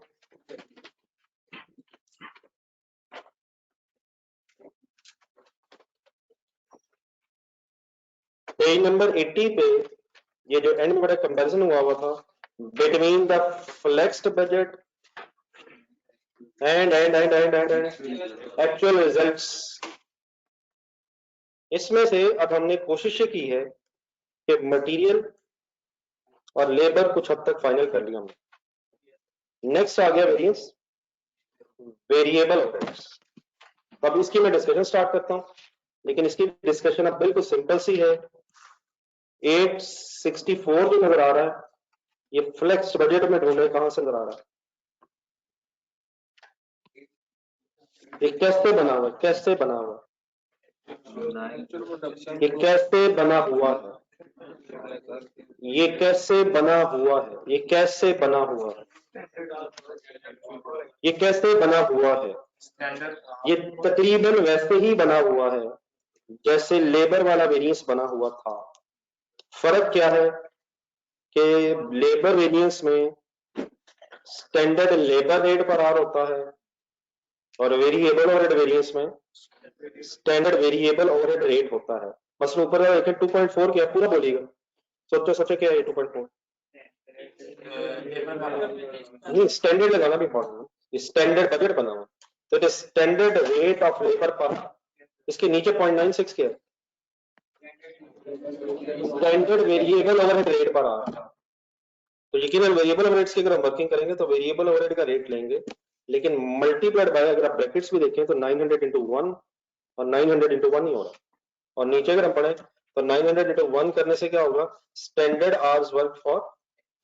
पेज नंबर 80 पे ये जो एंड में बड़ा कंपैरिजन हुआ था between the flexed budget and actual results, इसमें से अब हमने कोशिश की है कि मटेरियल और लेबर कुछ हद तक फाइनल कर लिया हमने। नेक्स्ट आ गया वेरिएंस वेरिएबल ओवरहेड्स। अब इसकी मैं डिस्कशन स्टार्ट करता हूं, लेकिन इसकी डिस्कशन अब बिल्कुल सिंपल सी है। 864 जो नजर आ रहा है ये फ्लेक्स बजट में ढूंढे कहां से नजर आ रहा है? ये कैसे बना हुआ? कैसे बना हुआ? ये कैसे बना हुआ है? ये कैसे बना हुआ है? ये कैसे बना हुआ है? ये कैसे बना हुआ है? ये तकरीबन वैसे ही बना हुआ है जैसे लेबर वाला वेरिएंस बना हुआ था। फर्क क्या है कि लेबर वेरिएंस में स्टैंडर्ड लेबर रेट पर आर होता है, और वेरिएबल ओवरहेड वेरिएंस में स्टैंडर्ड वेरिएबल ओवरहेड रेट होता है। मसलन ऊपर 2.4 क्या पूरा बोलिएगा? सोचो सोचो क्या है 2.4? नहीं, स्टैंडर्ड लगाना भी इम्पोर्टेंट है। स्टैंडर्ड बजट बना हुआ तो it is standard rate of labour पर। इसके नीचे 0.96 क्या है? स्टैंडर्ड वेरिएबल ओवरहेड रेट पर आ। तो यकीनन वेरिएबल ओवरहेड्स की अगर हम वर्किंग करेंगे तो वेरिएबल ओवरहेड का रेट लेंगे, लेकिन मल्टीप्लाइड बाय अगर आप ब्रैकेट्स भी देखें तो 900 into 1 और 900 into 1 ही हो रहा है। और नीचे अगर हम पढ़ें तो 900 into 1 करने से क्या होगा? Standard hours work for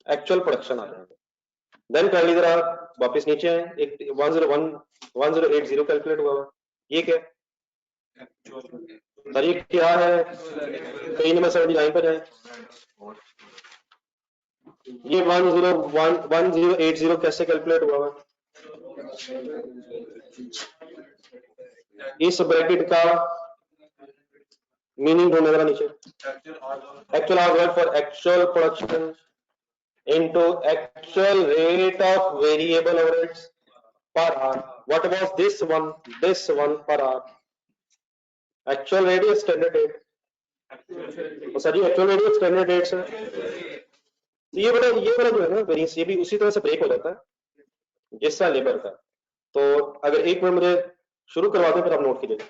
actual production आ जाएगा। देन कर लीजिए आप वापस नीचे आए, एक 1080 कैलकुलेट हुआ। ये क्या सर? ये क्या है? पेज नंबर 79 पर जाए। ये 1080 कैसे कैलकुलेट हुआ? इस ब्रैकेट का मीनिंग ढूंढने का नीचे actual our work for actual production into actual rate of variable overheads per hour. What was this one? This one per hour. Actual rate is standard rate. Sir ये actual rate standard rate है। ये बड़ा जो है ना variance, ये भी उसी तरह से ब्रेक हो जाता है जैसा लेबर का। तो अगर एक मिनट मुझे शुरू करवा दें फिर आप नोट कीजिएगा।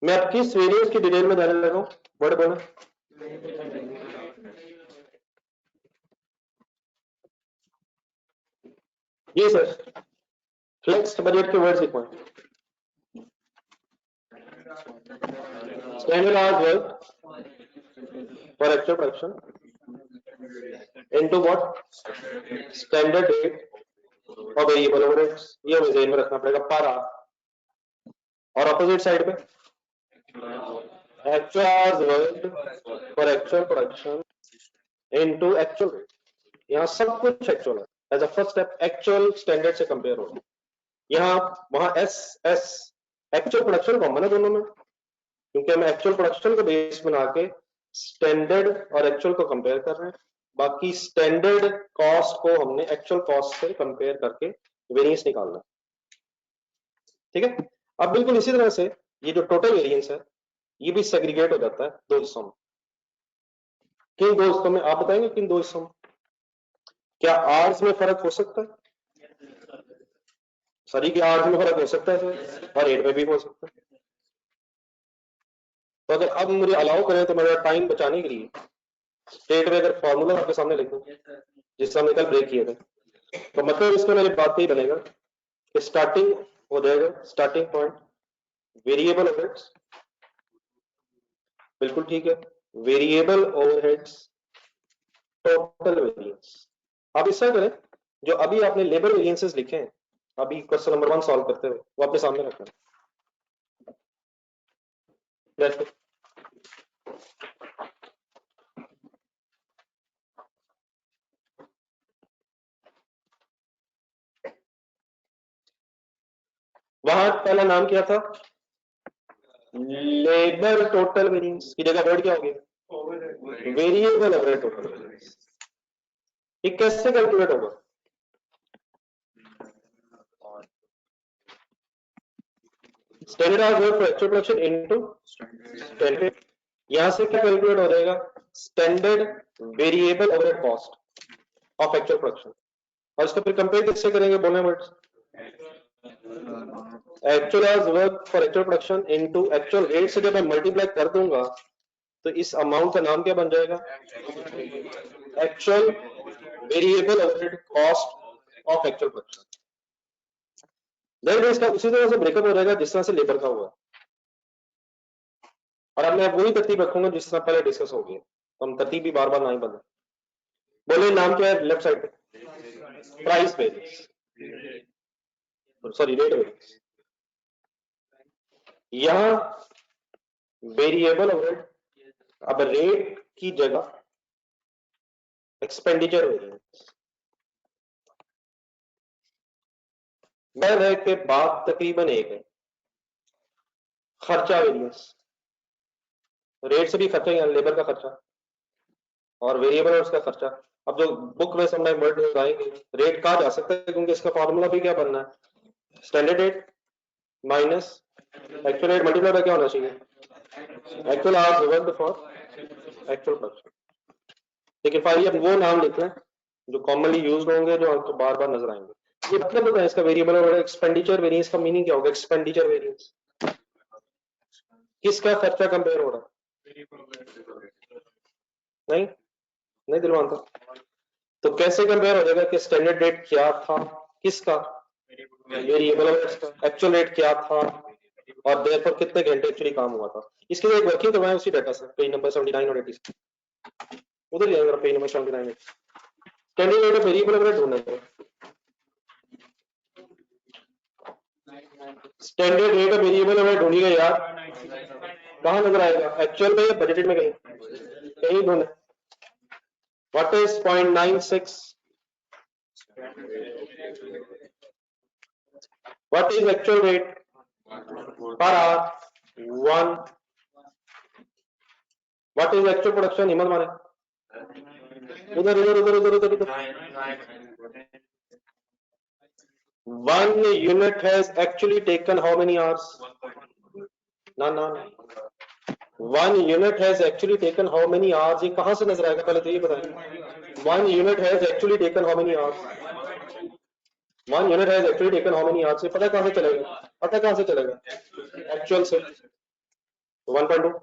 मैं अब किस वेरिएंस की डिटेल में जाने लगा हूं? बड़े बोला ये सर फ्लेक्स बजट के वर्ड्स लिखो। Standard hours work for actual production into what? Standard rate और वेरिएबल ओवरहेड्स, ये हमें ध्यान में रखना पड़ेगा पर आवर। और अपोजिट साइड पे actual hours worked for actual production into actual rate. यहाँ सब कुछ एक्चुअल है। As a first step actual standard से कंपेयर होगा। यहाँ वहां S S actual production common है दोनों में, क्योंकि हम एक्चुअल प्रोडक्शन को बेस बना के स्टैंडर्ड और एक्चुअल को कंपेयर कर रहे हैं। बाकी स्टैंडर्ड कॉस्ट को हमने एक्चुअल कॉस्ट से कंपेयर करके वेरिएंस निकालना। ठीक है। अब बिल्कुल इसी तरह से ये जो टोटल वेरिएंस है ये भी सेग्रीगेट हो जाता है दो हिस्सों में। किन दो हिस्सों में आप बताएंगे, किन दो हिस्सों में? क्या आर्स में फर्क हो सकता है? सभी के आर्स में फर्क हो सकता है सर, और रेट में भी हो सकता है। तो अगर अब मुझे अलाउ करें तो मेरा टाइम बचाने के लिए स्ट्रेट में अगर फॉर्मूला आपके सामने लिख दूं जिससे हमने कल ब्रेक किए थे, तो मतलब इसका मेरी बात यही बनेगा कि स्टार्टिंग हो जाएगा, स्टार्टिंग पॉइंट वेरिएबल ओवरहेड्स, बिल्कुल ठीक है, वेरिएबल ओवरहेड्स टोटल वेरिएंस। अब इससे करें जो अभी आपने लेबर वेरिएंसेस लिखे हैं अभी क्वेश्चन नंबर 1 सॉल्व करते हुए, वो अपने सामने रखना। वहां पहला नाम क्या था? लेबर टोटल वेरिएंस की जगह वर्ड क्या हो गया? Variable overhead total variance. ये कैसे कैलकुलेट होगा? Standard hours work for actual production into standard, यहां से क्या कैलकुलेट हो जाएगा? Standard variable overhead cost of actual production. और इसको फिर कंपेयर किससे करेंगे? बोलने words actual hours work for actual production into actual rate से जब मैं मल्टीप्लाई कर दूंगा तो इस अमाउंट का नाम क्या बन जाएगा? Actual variable overhead cost of actual production. Then इसका उसी तरह से ब्रेकअप हो जाएगा जिस तरह से लेबर का हुआ, और अब मैं वही तरतीब रखूंगा जिस तरह पहले डिस्कस हो गया, तो हम तरतीब भी बार बार नहीं बदले। बोले नाम क्या है लेफ्ट साइड पे? Price variance, sorry rate variance. यहां वेरिएबल ओवरहेड, अब रेट की जगह एक्सपेंडिचर वेरिएंस। वह के बाद तकरीबन एक है खर्चा वेरिएंस, रेट से भी खर्चा या लेबर का खर्चा और वेरिएबल और उसका खर्चा। अब जो बुक में समझ वर्ड आएंगे रेट कहा जा सकता है क्योंकि इसका फॉर्मूला भी क्या बनना है? Standard rate minus actual rate multiply by क्या होना चाहिए? Actual hours worked for actual production. लेकिन फाइनली अब वो नाम लिख लें जो कॉमनली यूज्ड होंगे, जो आपको बार बार नजर आएंगे। ये मतलब होता है इसका वेरिएबल और एक्सपेंडिचर वेरिएंस का मीनिंग क्या होगा? एक्सपेंडिचर वेरिएंस किसका खर्चा कंपेयर हो रहा है? नहीं नहीं दिलवान था, तो कैसे कंपेयर हो जाएगा कि स्टैंडर्ड रेट क्या था किसका? वेरिएबल का। एक्चुअल रेट क्या था और देर पर कितने घंटे एक्चुअली काम हुआ था? इसके लिए एक वर्किंग करवाएं उसी डाटा से, पेज नंबर 79 और 80 उधर जाएगा page number 79। Standard rate of variable rate ढूंढना, standard rate of variable rate ढूंढिएगा यार, कहां नजर आएगा? एक्चुअल में या बजटेड में? कहीं ढूंढे। What is 0.96? What is actual rate per our 1? What is actual production? हिम्मत मारे उधर उधर उधर उधर उधर उधर। 1 unit has actually taken how many hours? ना ना, 1 unit has actually taken how many hours? ये कहां से नजर आएगा पहले तो ये बताएं। 1 unit has actually taken how many hours? 1 unit has actually taken how many hours? से पता कहां से चलेगा? पता कहां से चलेगा? एक्चुअल से। 1.2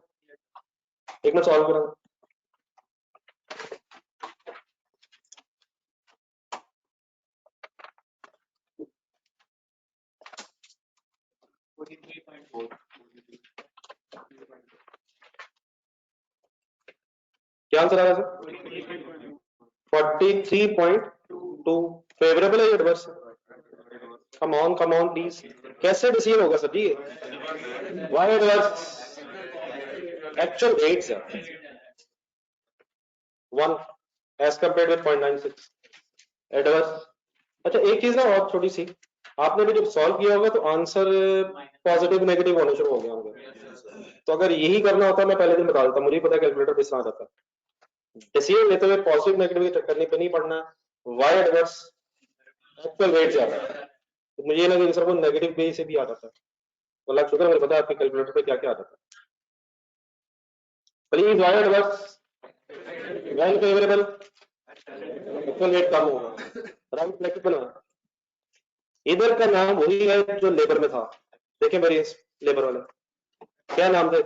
एक मिनट सॉल्व करूंगा। क्या आंसर आ रहा है? 43.2 फेवरेबल है या एडवर्स? कम ऑन प्लीज, कैसे डिसीजन होगा सर जी? Why adverse? एक्चुअल रेट्स है 1 एज कंपेयर विद 0.96 एडवर्स। अच्छा एक चीज ना और छोटी सी, आपने भी जब सॉल्व किया होगा तो आंसर पॉजिटिव नेगेटिव होने शुरू हो गए होंगे, तो अगर यही करना होता मैं पहले दिन बता देता, मुझे पता कैलकुलेटर पे आ जाता। डिसीजन लेते हुए पॉजिटिव नेगेटिव के चक्कर पे नहीं पड़ना, वाई एडवर्स एक्चुअल रेट ज्यादा है, तो मुझे ये लगा कि सर वो नेगेटिव पे से भी आ जाता है, तो अल्लाह का शुक्र मुझे पता है आपके कैलकुलेटर पे क्या क्या आ जाता है। Please why adverse when favourable actual rate कम होगा, राइट फ्लेक्सिबल है। इधर का नाम वही है जो लेबर में था, देखें मेरी लेबर वाले क्या नाम थे,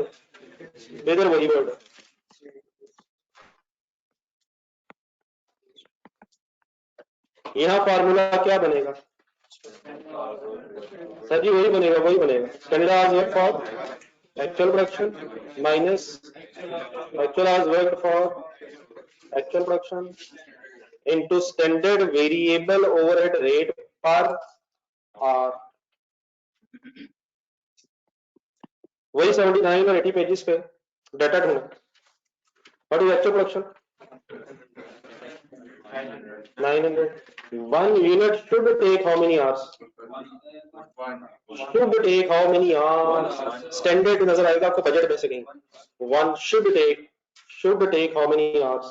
इधर वही वर्ड है। यहाँ फार्मूला क्या बनेगा सर जी? वही बनेगा standard hours work for actual production minus actual hours work for actual production into standard variable overhead rate per our. वही 79 और 80 पेजेस पे डाटा ढूंढो। What is actual production? 900. One unit should take how many hours? Should take how many hours? Standard नजर आएगा आपको budget में से कहीं। One should take how many hours?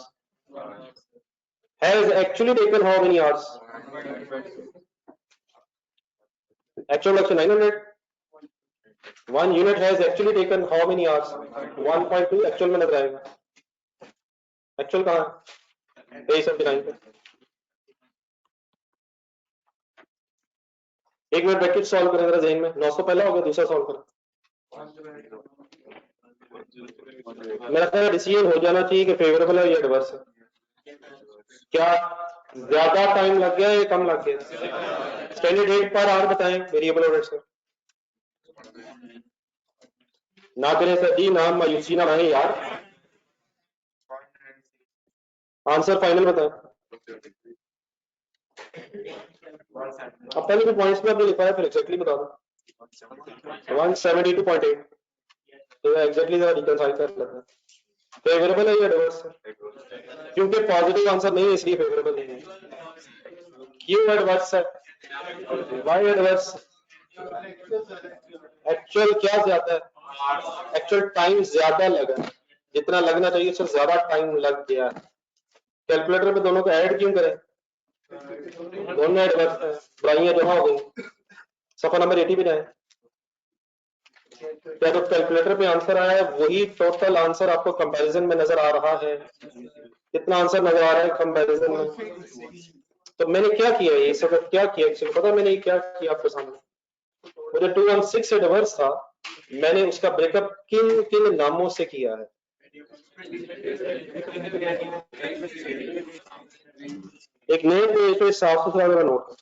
Has actually taken how many hours? Actual production 900. One unit has actually taken how many hours? 1.2 actual में नजर आएगा। Actual कहाँ है? पेज 79 पे। एक मिनट ब्रैकेट सॉल्व करें जरा जहन में, 900 पहला होगा, दूसरा सॉल्व करें। मेरा ख्याल डिसीजन हो जाना चाहिए कि फेवरेबल है या एडवर्स है। क्या ज्यादा टाइम लग गया या कम लग गया? स्टैंडर्ड रेट पर आवर बताएं वेरिएबल ओवरहेड से। ना करें सर जी, नाम मायूसी ना रहे यार, आंसर फाइनल बताएं। अब पहले भी पॉइंट्स में आपने लिखा है, फिर एग्जैक्टली बता दो। 172.8 तो एग्जैक्टली जरा रिकंसाइल कर लेते हैं। फेवरेबल है या एडवर्स है? क्योंकि पॉजिटिव आंसर नहीं है इसलिए फेवरेबल नहीं है। क्यों एडवर्स है? Y adverse? एक्चुअल क्या ज्यादा है? एक्चुअल टाइम ज्यादा लगा, जितना लगना चाहिए उससे ज्यादा टाइम लग गया। कैलकुलेटर में दोनों को ऐड क्यों करें? दोनों एडवर्स है, बुराइयां जमा हो गई। सफा नंबर 80 पे जाए, क्या तो कैलकुलेटर पे आंसर आया है वही टोटल आंसर आपको कंपैरिजन में नजर आ रहा है? कितना आंसर नजर आ रहा है कंपैरिजन में? तो मैंने क्या किया, ये सब क्या किया एक्चुअली पता मैंने क्या किया आपके सामने? वो जो 216 एडवर्स था, मैंने उसका ब्रेकअप किन किन नामों से किया है? एक नेम पेज पे साफ सुथरा मेरा नोट।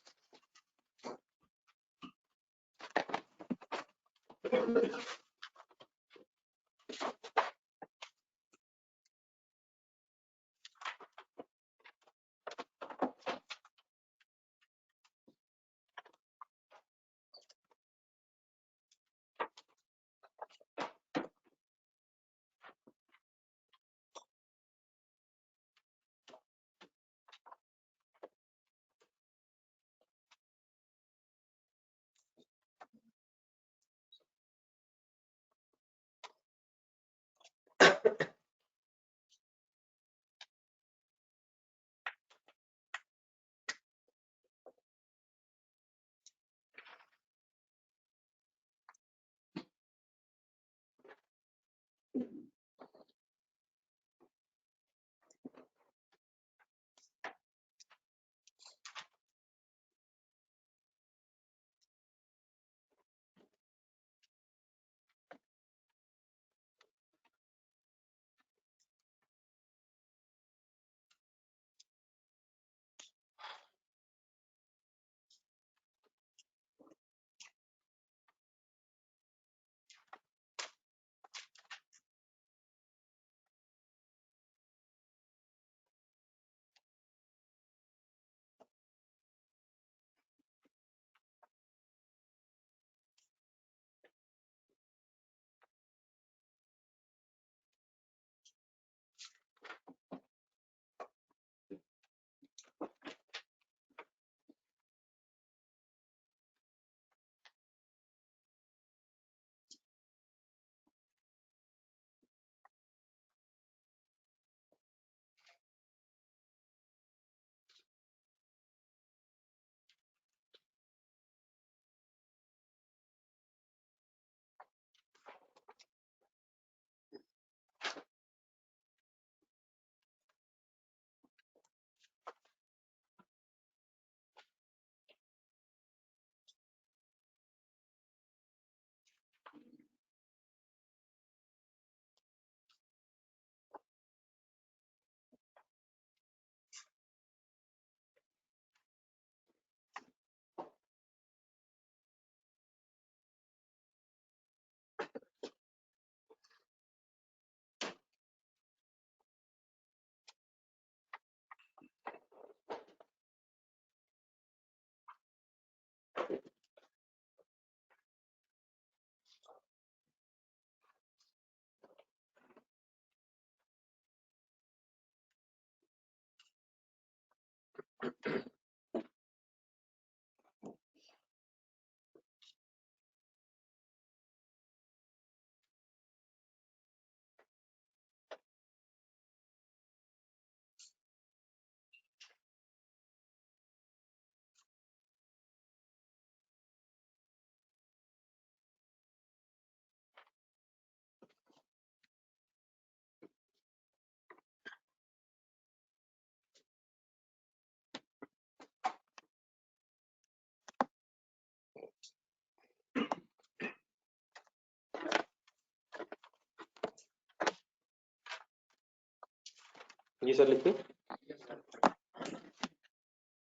जी सर लिखिए,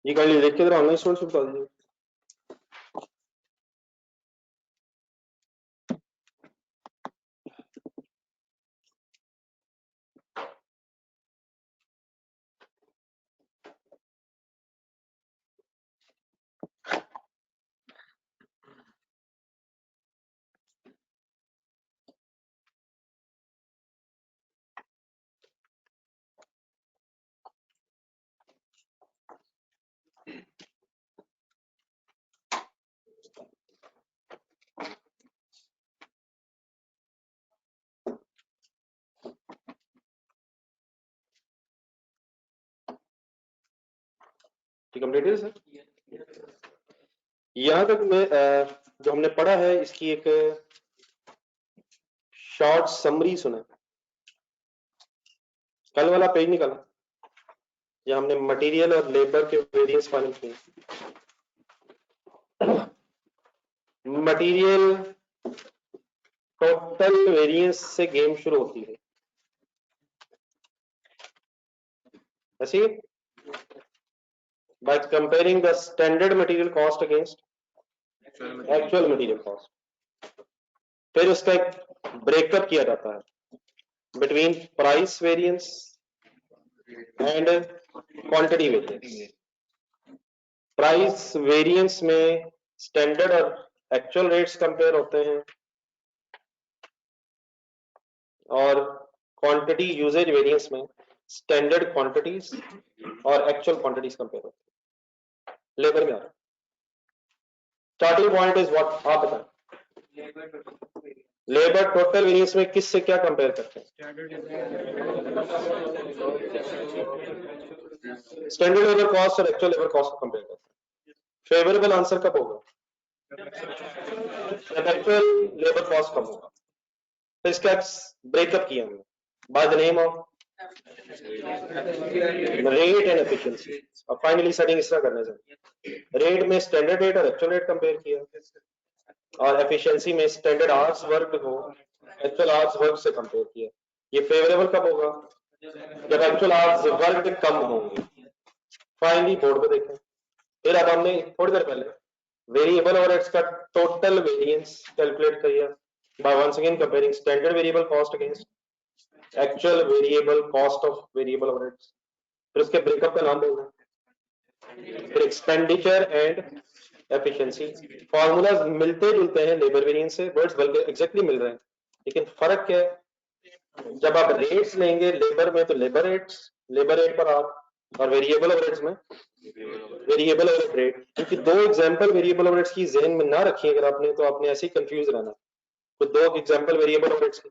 ये गाइडलाइन लिख के जरा ऑनलाइन स्टूडेंट्स को बता दीजिए। कंप्लीट है सर। यहाँ तक मैं जो हमने पढ़ा है इसकी एक शॉर्ट समरी सुना। कल वाला पेज निकाला, या हमने मटेरियल और लेबर के वेरिएंस फाइनल किए। मटेरियल टोटल वेरिएंस से गेम शुरू होती है, ऐसी by comparing the standard material cost against actual material cost। फिर उसका एक ब्रेकअप किया जाता है between price variance and quantity variance. Price variance में स्टैंडर्ड और एक्चुअल रेट्स कंपेयर होते हैं, और क्वांटिटी यूजेज वेरिएंस में स्टैंडर्ड क्वांटिटीज और एक्चुअल क्वांटिटीज कंपेयर होती है। लेबर में आ रहा स्टार्टिंग पॉइंट इज व्हाट, आप बताएं। लेबर टोटल वेरिएंस में किस से क्या कंपेयर करते हैं? स्टैंडर्ड लेबर कॉस्ट और एक्चुअल लेबर कॉस्ट को कंपेयर करते हैं। फेवरेबल आंसर कब होगा? जब एक्चुअल लेबर कॉस्ट कम होगा। तो इसका ब्रेकअप किया हमने by the name of rate and efficiency, और फाइनली सेटिंग इस तरह करने से रेट में स्टैंडर्ड रेट और एक्चुअल रेट कंपेयर किया, और एफिशिएंसी में स्टैंडर्ड आवर्स वर्क को एक्चुअल आवर्स वर्क से कंपेयर किया। ये फेवरेबल कब होगा? जब एक्चुअल आवर्स वर्क कम होंगे। फाइनली बोर्ड पे देखें। फिर अब हमने थोड़ी देर पहले वेरिएबल ओवरहेड्स का टोटल वेरिएंस कैलकुलेट किया by once again comparing standard variable cost against actual variable cost of variable overheads। फिर उसके ब्रेकअप का नाम बोलना, फिर एक्सपेंडिचर एंड एफिशिएंसी। फॉर्मूलाज मिलते जुलते हैं लेबर वेरिएंस से, वर्ड्स बल्कि एग्जैक्टली मिल रहे हैं, लेकिन फर्क क्या है? जब आप रेट्स लेंगे लेबर में तो लेबर रेट्स, लेबर रेट पर आप, और वेरिएबल ओवरहेड्स में वेरिएबल ओवरहेड रेट। क्योंकि दो एग्जांपल वेरिएबल ओवरहेड्स की ज़हन में ना रखिए अगर आपने, तो आपने ऐसे ही कंफ्यूज रहना। तो दो एग्जांपल वेरिएबल ओवरहेड्स की,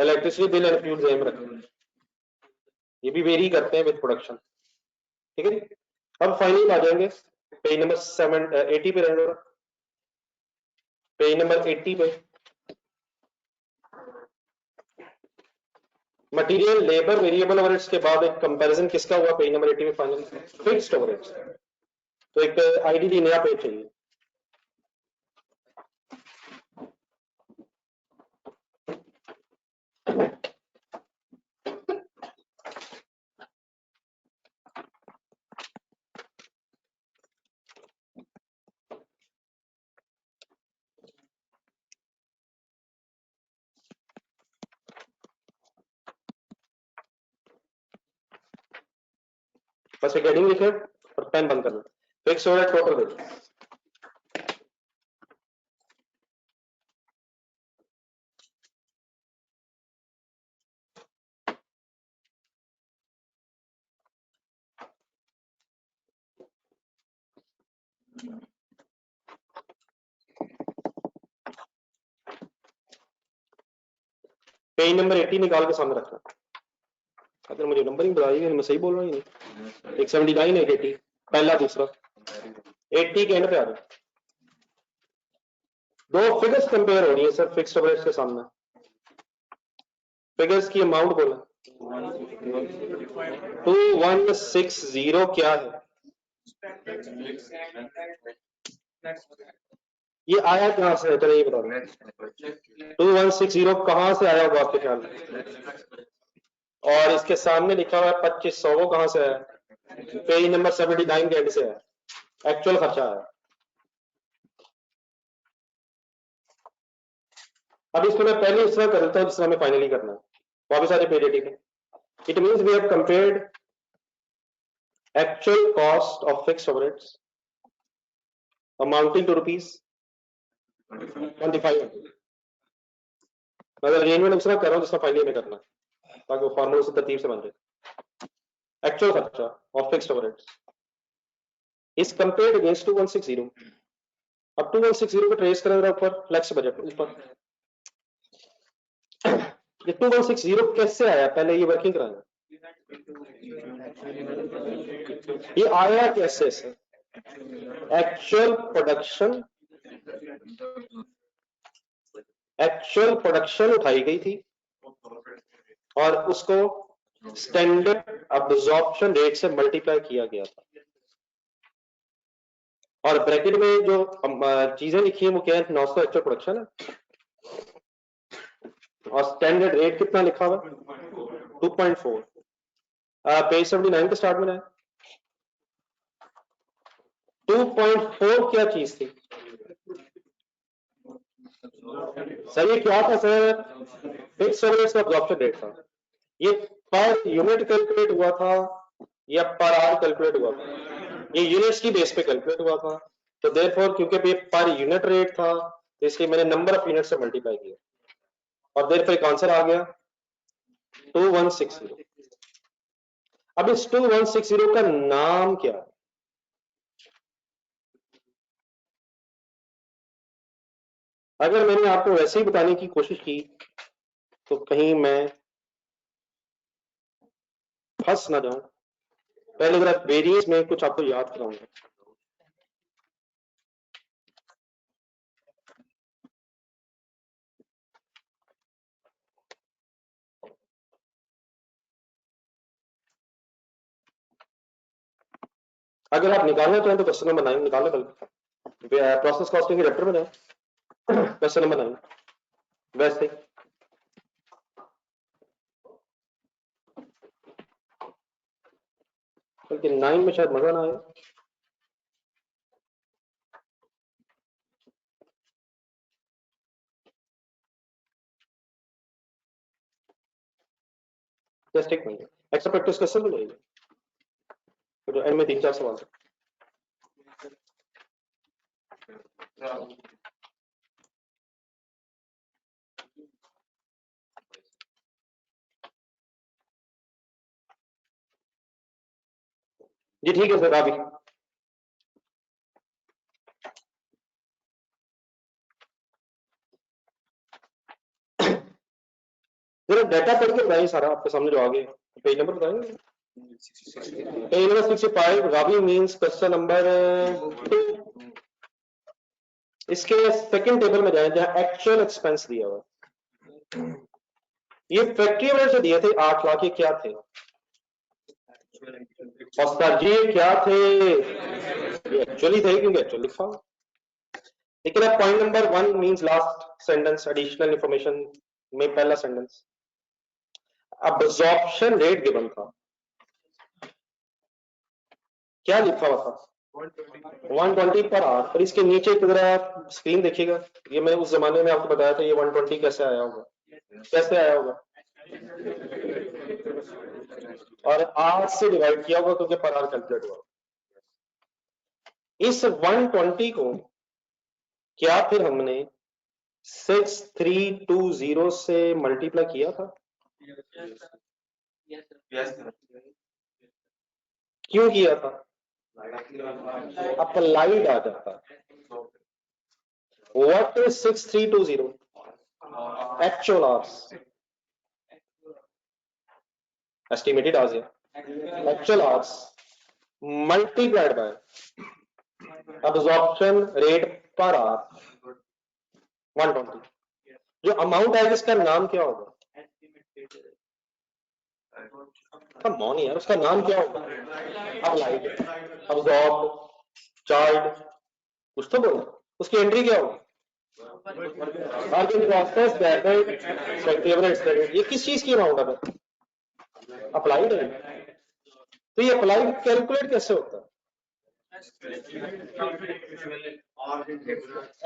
इलेक्ट्रिसिटी बिल एंड फ्यूल ज़हन में रखें, ये भी वेरी करते हैं विद प्रोडक्शन। ठीक है, अब फाइनली आ जाएंगे पेज नंबर 80 पे रहेंगे। पेज नंबर 80 पे मटेरियल लेबर वेरिएबल ओवरहेड्स के बाद एक कंपैरिजन किसका हुआ? पेज नंबर 80 में फाइनल फिक्स्ड ओवरहेड्स। तो एक आईडीडी नया पेज चाहिए। बस एक हेडिंग लिखे और पेन बंद करना। Fixed overhead total variance. Page number 80 निकाल के सामने रखना। अगर मुझे नंबरिंग बताइए मैं सही बोल रहा हूँ नहीं। 179 है 80, पहला दूसरा 80 के एंड पे आ रहा है। दो फिगर्स कंपेयर हो रही है सर फिक्स्ड ओवरहेड्स के सामने। फिगर्स की अमाउंट बोला 2160 क्या है? ये आया कहां से? चलो ये बताओ 2160 कहां से आया होगा आपके ख्याल में? और इसके सामने लिखा हुआ है 2500, वो कहां से है? पेज नंबर 79 के एंड से है, एक्चुअल खर्चा है। अब इसको मैं पहले इस तरह कर देता हूं जिस तरह हमें फाइनली करना है। वापस आ जाए पेज 80 पे। It means we have compared actual cost of fixed overheads amounting to rupees 2500। मैं अरेंजमेंट उस तरह कर रहा हूं जिसका फाइनली में करना है, ताकि वो फॉर्मूला से तरतीब से बन जाए। एक्चुअल खर्चा of fixed overheads is compared against 2160। अब 2160 को ट्रेस करें ऊपर फ्लेक्स बजट ऊपर। ये 2160 कैसे आया, पहले ये वर्किंग कराना। ये आया कैसे से? एक्चुअल प्रोडक्शन उठाई गई थी और उसको स्टैंडर्ड अब्जॉर्प्शन रेट से मल्टीप्लाई किया गया था। और ब्रैकेट में जो चीजें लिखी है वो क्या है? 900 एक्चुअल प्रोडक्शन है और स्टैंडर्ड रेट कितना लिखा हुआ? 2.4। पेज 79 के स्टार्ट में है। 2.4 क्या चीज थी सर? ये क्या था सर? फिक्स्ड ओवरहेड्स का अब्जॉर्प्शन रेट था। ये पर यूनिट कैलकुलेट हुआ था या पर आवर कैलकुलेट हुआ था? ये यूनिट्स की बेस पे कैलकुलेट हुआ था। तो देयरफॉर क्योंकि ये पर यूनिट रेट था तो इसलिए मैंने नंबर ऑफ यूनिट से मल्टीप्लाई किया और देयरफॉर एक आंसर आ गया 2160। अब इस 2160 का नाम क्या है? अगर मैंने आपको वैसे ही बताने की कोशिश की तो कहीं मैं फंस ना जाऊं। पहले जरा वेरिएंस में कुछ आपको याद कराऊंगा। अगर आप निकालना चाहें तो क्वेश्चन नंबर 9 निकालें, बल्कि प्रोसेस कॉस्टिंग के चैप्टर में जाए क्वेश्चन नंबर 9 वैसे। बल्कि 9 में शायद मजा ना आए। जस्ट एक मिनट, एक्स्ट्रा प्रैक्टिस क्वेश्चन मिल जाएगी तो एंड में 3-4 सवाल। जी ठीक है सर। अभी जरा डाटा पढ़ के बताइए सारा आपके सामने जो आगे पेज नंबर बताएंगे। Page number 65 Gavi means question number 2। इसके सेकंड टेबल में जाए जहां एक्चुअल एक्सपेंस दिया हुआ। ये फैक्ट्री ओवरहेड से दिए थे 8 लाख, ये क्या थे? और जी क्या थे? एक्चुअली थे क्योंकि एक्चुअली लिखा। लेकिन अब point number 1 means last sentence additional information में पहला सेंटेंस अब्जॉर्प्शन रेट गिवन था। क्या लिखा हुआ था? 120 पर आवर। और इसके नीचे जरा आप स्क्रीन देखिएगा। ये मैं उस जमाने में आपको बताया था ये 120 कैसे आया होगा, कैसे आया होगा। और आवर से डिवाइड किया होगा क्योंकि पर आवर कैलकुलेट हुआ। इस 120 को क्या फिर हमने 6320 से मल्टीप्लाई किया था? क्यों किया था? अप्लाइड आ जाता। What is 6320? Actual hours, estimated hours, actual hours multiplied by absorption rate per our 120। जो अमाउंट आएगा इसका नाम क्या होगा? कम ऑन यार, उसका नाम क्या होगा? अप्लाइड, अब्जॉर्ब, चार्ज, कुछ तो बोलो। उसकी एंट्री क्या होगी? ये किस चीज की अमाउंट है? अप्लाइड है, तो ये अप्लाइड कैलकुलेट कैसे होता है?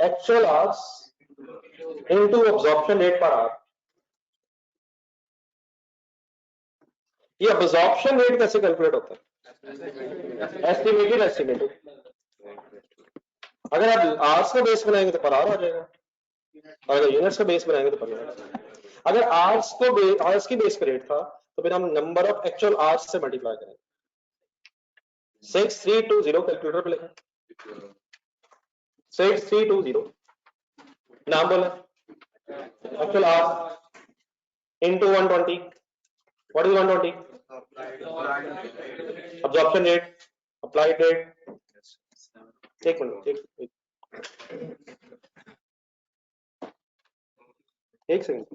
Actual hours into absorption rate per our. ये अब्जॉर्प्शन रेट कैसे कैलकुलेट होता है? एस्टिमेटेड। अगर आप आवर्स का बेस बनाएंगे तो पर आवर आ जाएगा, और अगर यूनिट्स का बेस बनाएंगे तो पर यूनिट। अगर आवर्स की बेस पे रेट था तो फिर हम नंबर ऑफ एक्चुअल आवर्स से मल्टीप्लाई करेंगे। 6320 कैलकुलेटर पे लिखें, 6320 नाम बोला, actual hours into 120। What is 120? Absorption rate, applied rate. एक मिनट, एक सेकंड।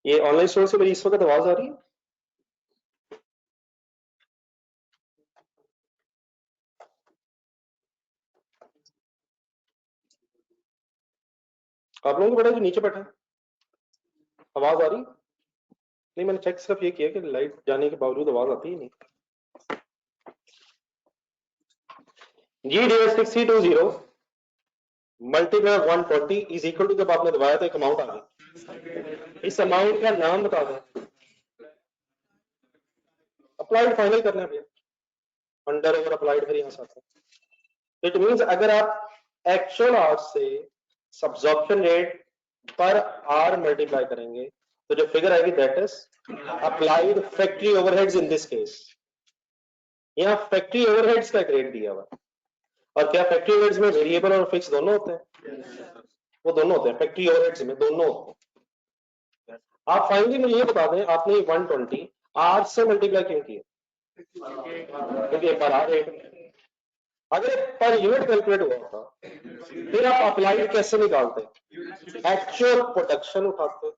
ये ऑनलाइन स्टोर से मेरी इस वक्त आवाज आ रही है? आप लोगों को पता है जो नीचे बैठा है, आवाज आ रही? नहीं, मैंने चेक सिर्फ ये किया कि लाइट जाने के बावजूद आवाज आती ही नहीं। GDS6320 multiply 120 is equal to, जब आपने दबाया तो एक अमाउंट आ गई, इस अमाउंट का नाम बता दो। अप्लाइड फाइनल करना है भैया, अंडर ओवर अप्लाइड फिर यहां से आता है। इट मींस अगर आप एक्चुअल आवर्स से सब्जॉर्प्शन रेट पर आवर मल्टीप्लाई करेंगे तो जो फिगर आएगी that is applied factory overheads in this case. यहां फैक्ट्री ओवरहेड्स का एक रेट दिया हुआ, और क्या फैक्ट्री ओवरहेड्स में वेरिएबल और फिक्स दोनों होते हैं? वो दोनों होते हैं, फैक्ट्री ओवरहेड्स में दोनों होते हैं। आप फाइनली मुझे ये बता दें, आपने 120 आर से मल्टीप्लाई क्यों किया? क्योंकि पर आर रेट, अगर पर यूनिट कैलकुलेट हुआ होता फिर आप अप्लाइड कैसे निकालते? एक्चुअल प्रोडक्शन उठाते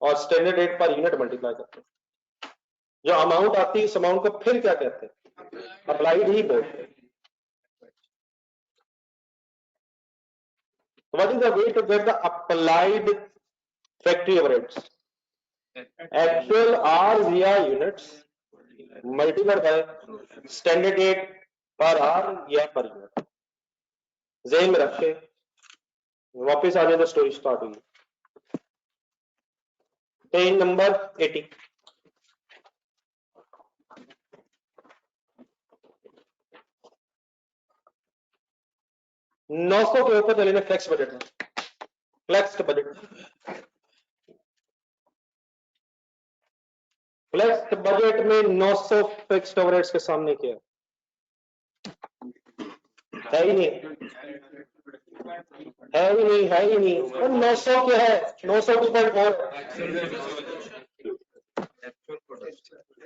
और standard rate per unit multiply करते, जो अमाउंट आती है उस अमाउंट को फिर क्या कहते हैं? अप्लाइड ही बोलते हैं। What is the way to get the applied factory overheads? Actual hours या units multiplied by standard rate per hour या per unit। ज़हन में रखे, वापस आ जाए तो स्टोरी स्टार्ट हुई। Page number 80। 900 के ऊपर चले फ्लेक्स बजट में, फ्लेक्स बजट, फ्लेक्स बजट में 900 फिक्स्ड ओवरहेड्स के सामने किया है ही नहीं, है ही नहीं, है ही नहीं। और 900 क्या है? 900 2.4,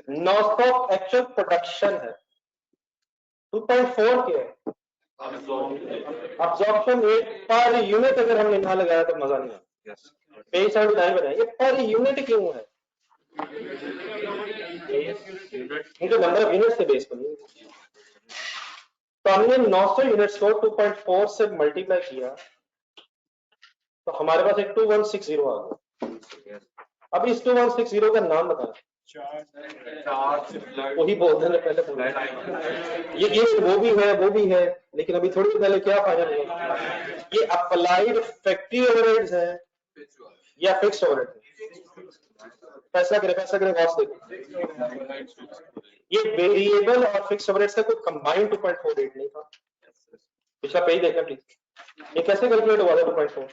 900 एक्चुअल प्रोडक्शन है, 2.4 क्या है? अब्जॉर्प्शन रेट पर यूनिट अगर हमने ना लगाया तो मजा नहीं आता। पेज आउट नहीं बनाया, ये पर यूनिट क्यों है? इनके नंबर ऑफ यूनिट से बेस बनी। तो हमने 900 यूनिट्स को 2.4 से मल्टीप्लाई किया तो हमारे पास एक 2160 आ गया। अब इस 2160 का नाम बताएं। वही बोलते हैं पहले बोला, ये वो भी है, वो भी है, लेकिन अभी थोड़ी पहले क्या फाइनल हुआ? ये अप्लाइड फैक्ट्री ओवरहेड्स है या फिक्स ओवरहेड? पैसा करे कॉस्ट देखो, ये वेरिएबल और फिक्स ओवरहेड्स का कोई कंबाइंड 2.48 नहीं था। पिछला पेज देखना प्लीज, ये कैसे कैलकुलेट हुआ था 2.4?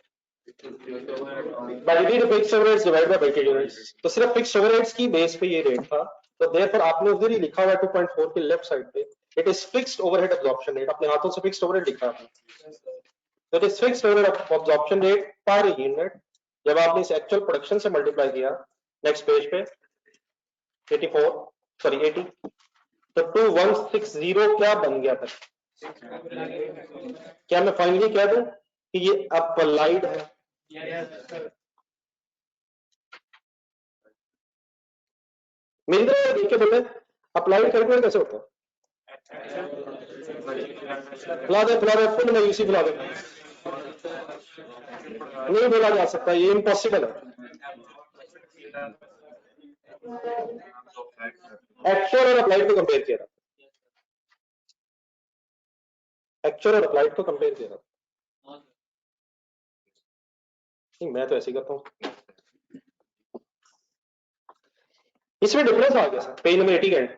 By unit fix overheads divide by weighted units. तो सिर्फ फिक्स ओवरहेड्स की बेस पे ये रेट था, तो देयरफॉर आपने उधर ही लिखा हुआ 2.4 के लेफ्ट साइड पे it is fixed overhead absorption rate, अपने हाथों से फिक्स्ड ओवरहेड लिखा है। तो it is fixed overhead absorption rate per unit जब आपने इस एक्चुअल प्रोडक्शन से मल्टीप्लाई किया। नेक्स्ट पेज पे 80, तो 2160 क्या बन गया था? क्या मैं फाइनली कह दूं कि ये अप्लाइड है? मेरी तरह देख के बोले अप्लाइड कैलकुलेट कैसे होता है? फुला दे फुल में यूसी फुला दे। नहीं बोला जा सकता, ये इम्पॉसिबल है। एक्चुअल और अप्लाइड को कंपेयर किया था, एक्चुअल और अप्लाइड को कंपेयर किया था। नहीं, मैं तो ऐसे ही करता हूँ। इसमें डिफरेंस आ गया सर, पेज नंबर 80 का एंड,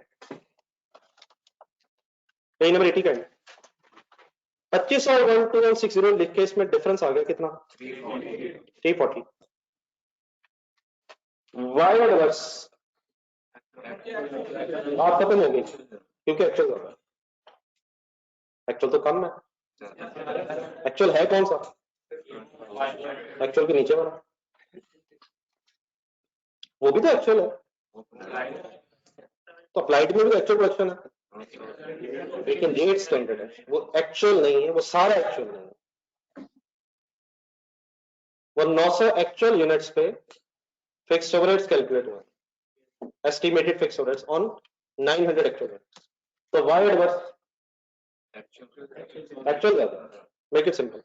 पेज नंबर 80 का एंड 25 और 12160 लिख के इसमें डिफरेंस आ गया कितना? 340। वाई एडवर्स आप खत्म हो गई क्योंकि एक्चुअल ज्यादा है। एक्चुअल तो कम है। एक्चुअल है कौन सा? एक्चुअल के नीचे वाला, वो भी तो एक्चुअल है। तो अप्लाइड में भी एक्चुअल प्रोडक्शन है, लेकिन रेट स्टैंडर्ड है, वो एक्चुअल नहीं है, वो सारा एक्चुअल नहीं है। वो 900 एक्चुअल यूनिट्स पे फिक्स्ड ओवरहेड्स कैलकुलेट हुआ, estimated fixed overheads on 900 actual units. तो वाई एडवर्स एक्चुअल ज्यादा, मेक इट सिंपल।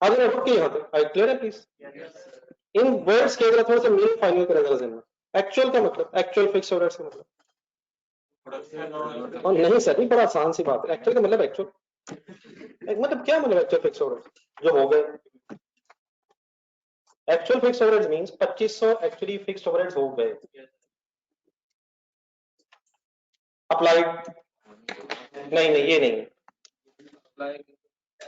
अगर नोट किए यहां तक क्लियर है प्लीज? इन वर्ड्स के अगर थोड़ा सा मीनिंग फाइनल करेगा जरा, एक्चुअल का मतलब, एक्चुअल फिक्स्ड ओवरहेड्स का मतलब, और नहीं सर, नहीं, बड़ा आसान सी बात है। एक्चुअल का मतलब एक्चुअल, मतलब क्या मतलब एक्चुअल फिक्स्ड ओवरहेड्स जो हो गए। Actual fixed overheads means 2500 actually fixed overheads हो गए। अप्लाइड नहीं, नहीं ये नहीं।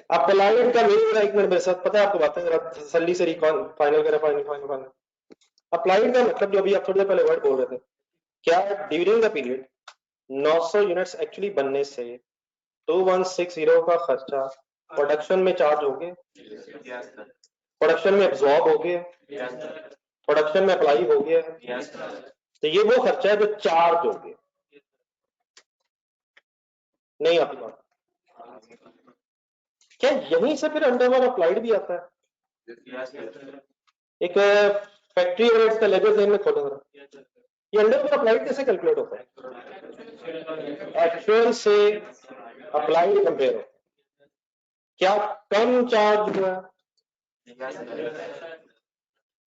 अप्लाइड का मीनिंग एक मिनट मेरे साथ, पता है आपको बातें, जरा तसल्ली से रिकॉल फाइनल करें, फाइनल फाइनल फाइनल। अप्लाइड का मतलब जो अभी आप थोड़ी देर पहले वर्ड बोल रहे थे, क्या during the period 900 units actually बनने से 2160 का खर्चा प्रोडक्शन में चार्ज हो गया, प्रोडक्शन में एब्जॉर्ब हो गया, प्रोडक्शन में अप्लाई हो गया, तो ये वो खर्चा है जो चार्ज हो गया। नहीं आपकी बात, क्या यहीं से फिर अंडरवर्क अप्लाइड भी आता है? एक फैक्ट्री ओवरहेड्स का लेजर जेन में खोलो जरा, ये अंडरवर्क अप्लाइड कैसे कैलकुलेट होता है? एक्चुअल से अप्लाइड कंपेयर होता है। क्या कम चार्ज हुआ?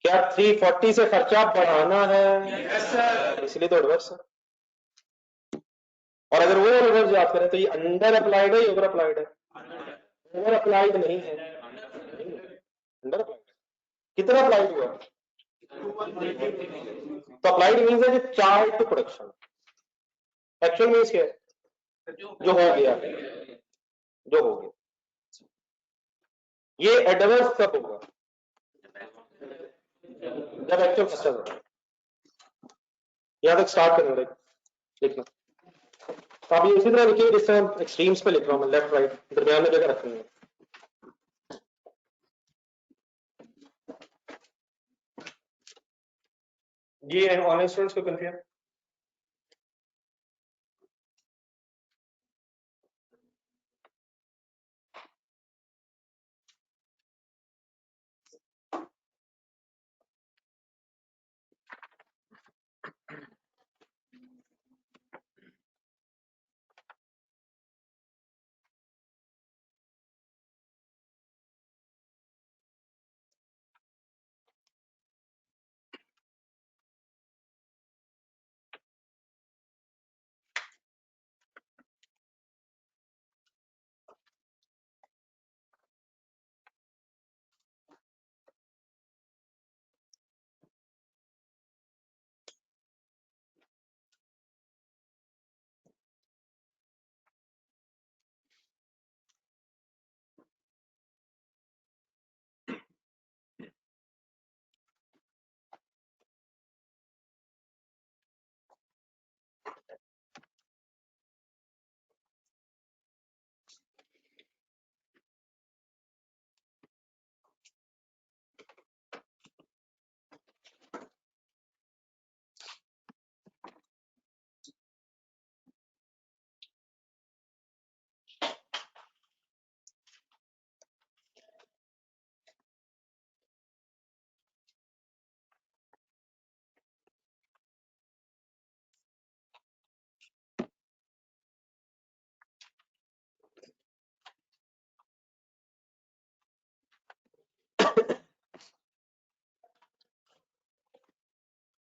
क्या 340 से खर्चा बढ़ाना है? इसलिए तो एडवर्स है। और अगर वो एडवर्स याद करें तो ये अंडर अप्लाइड है, ओवर अप्लाइड है? ओवर अप्लाइड नहीं है, अंडर अप्लाइड। कितना अप्लाइड हुआ? तो अप्लाइड मीन्स है जो charge to production, actual means क्या है? जो हो गया, जो हो गया। ये एडवर्स कब होगा? जब एक्चुअल खर्चा होगा। यहां तक स्टार्ट करेंगे लिखना। तो आप ये इसी तरह लिखिए जिस तरह एक्सट्रीम्स पे लिख रहा हूं मैं, लेफ्ट राइट दरमियान में जगह रखनी है। ये ऑनलाइन स्टूडेंट्स को कंफ्यूज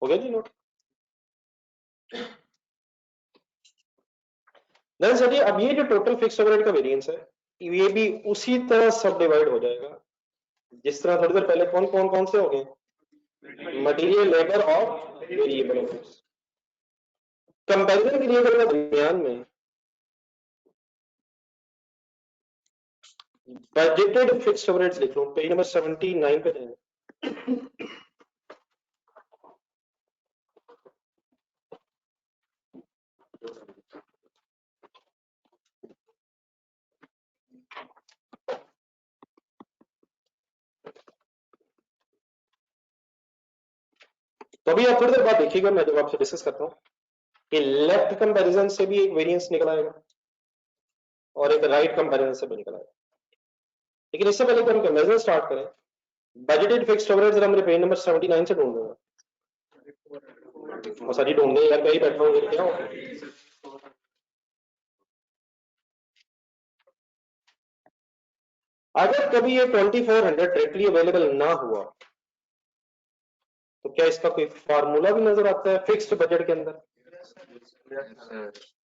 गया जी नोट। देन सर जी अब ये जो टोटल फिक्स्ड ओवरहेड का वेरिएंस है ये भी उसी तरह सब डिवाइड हो जाएगा जिस तरह थोड़ी देर पहले कौन से हो गए, मटेरियल, लेबर और वेरिएबल ओवरहेड्स। कंपैरिजन के लिए अगर मैं दरमियान में बजटेड फिक्स्ड ओवरहेड्स लिख लूं, पेज नंबर 79 पे जाएंगे। तो अभी आप थोड़ी देर बाद देखिएगा, मैं जब आपसे डिस्कस करता हूं कि लेफ्ट कंपैरिजन से भी एक वेरिएंस निकल आएगा और एक राइट कंपैरिजन से भी निकल आएगा। लेकिन इससे पहले कि हम कंपैरिजन स्टार्ट करें, बजटेड फिक्स्ड ओवरहेड जरा मेरे पेज नंबर 79 से ढूंढ दूंगा और सारी ढूंढ यार, कहीं बैठा हूँ क्या हो। अगर कभी ये 2400 डायरेक्टली अवेलेबल ना हुआ तो क्या इसका कोई फार्मूला भी नजर आता है फिक्स्ड बजट के अंदर?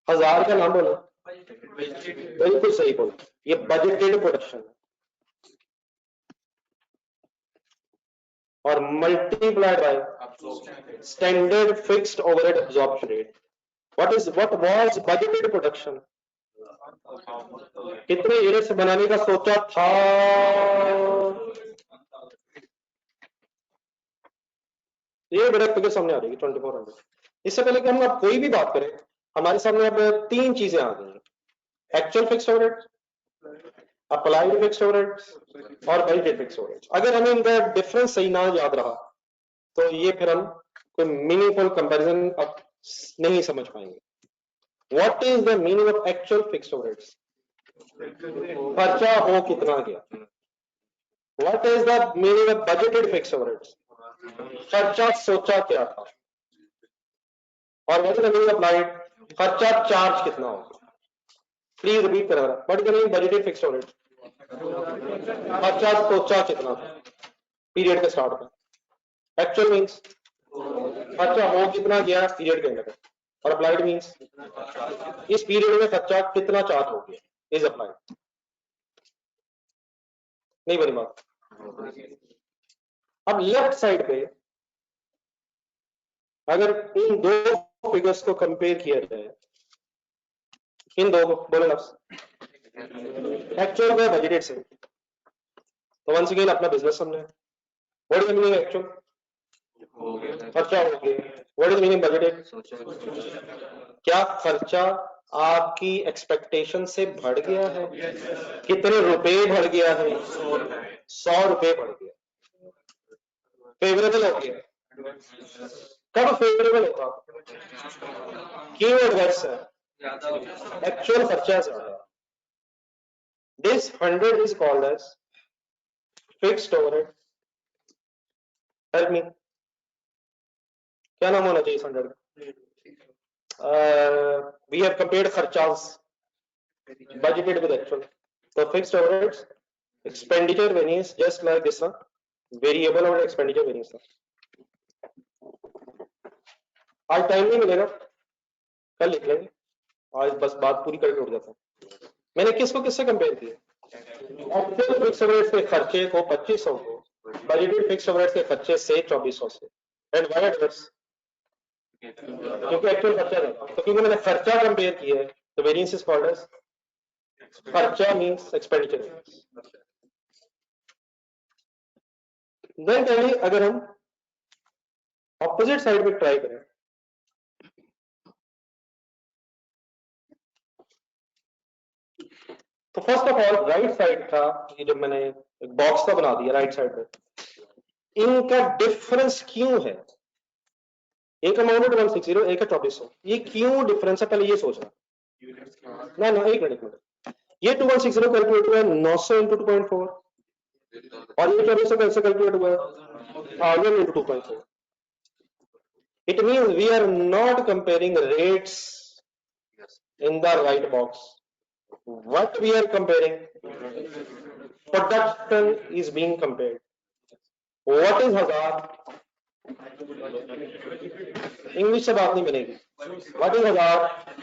1000 का नाम बोलो, बिल्कुल सही बोलो, ये बजटेड प्रोडक्शन है और multiplied by standard fixed overhead absorption rate. What was budgeted production? कितने यूनिट्स बनाने का सोचा था? ये डायरेक्ट फिगर सामने आ जाएगी 2400। इससे पहले कि हम अब कोई भी बात करें, हमारे सामने अब तीन चीजें आ गई हैं, actual fixed overhead, applied fixed overhead और बजटेड फिक्स्ड ओवरहेड। अगर हमें इनका डिफरेंस सही ना याद रहा तो ये फिर हम कोई मीनिंगफुल कंपैरिजन अब नहीं समझ पाएंगे। What is the meaning of actual fixed overheads? खर्चा हो कितना गया। What is the meaning of budgeted fixed overheads? खर्चा सोचा क्या था। और what is the meaning of applied? खर्चा चार्ज कितना होगा। प्लीज रिपीट करा, what is the meaning budgeted fixed overheads? खर्चा सोचा कितना था पीरियड के स्टार्ट में। एक्चुअल मींस खर्चा हो कितना गया पीरियड के अंदर, और अप्लाइड मींस इस पीरियड में खर्चा कितना चार्ज हो गया इज अप्लाइड। नहीं बनी बात। अब लेफ्ट साइड पे अगर इन दो फिगर्स को कंपेयर किया जाए, इन दो को बोलो लफ्ज एक्चुअल व बजटेड से, तो वंस अगेन अपना बिजनेस समझे। What is the meaning actual? खर्चा हो गया। What is the meaning budgeted? क्या खर्चा आपकी एक्सपेक्टेशन से बढ़ गया है? कितने रुपए बढ़ गया है? 100 रुपए बढ़ गया। फेवरेबल हो गया। कब फेवरेबल होगा? कीवर्ड वर्ड्स है, एक्चुअल खर्चा ज्यादा। This 100 is called as fixed overhead. Help me. क्या नाम होना चाहिए इस 100 का? We have compared खर्चास budgeted with actual. So fixed overheads expenditure variance just like this one. Variable और expenditure variance था। आज टाइम नहीं मिलेगा, कल लिख लेंगे, आज बस बात पूरी करके उठ जाता हूँ। मैंने किसको किससे कंपेयर किया? एक्चुअल फिक्स ओवरहेड्स के खर्चे को 2500 को बजटेड फिक्स ओवरहेड्स के खर्चे से 2400 से। And why adverse? क्योंकि एक्चुअल खर्चा था, तो क्योंकि मैंने खर्चा कंपेयर किया है तो वेरिएंस इज कॉल्ड एज खर्चा मींस एक्सपेंडिचर। देन पहले अगर हम ऑपोजिट साइड पे ट्राई करें, तो first of all right side का ये जब मैंने एक बॉक्स का बना दिया राइट साइड पे, इनका डिफरेंस क्यों है? एक अमाउंट 160, एक है 2400, ये क्यों डिफरेंस है पहले ये सोचना। ना एक मिनट, ये 2160 कैलकुलेट हुआ है 900 इंटू 2.4 और ये 2400 कैसे कैलकुलेट हुआ है 1000 into 2.4। It means we are not comparing rates in the right box. What we are comparing? Production is being compared. What is 1000? English से बात नहीं बनेगी। व्हाट इज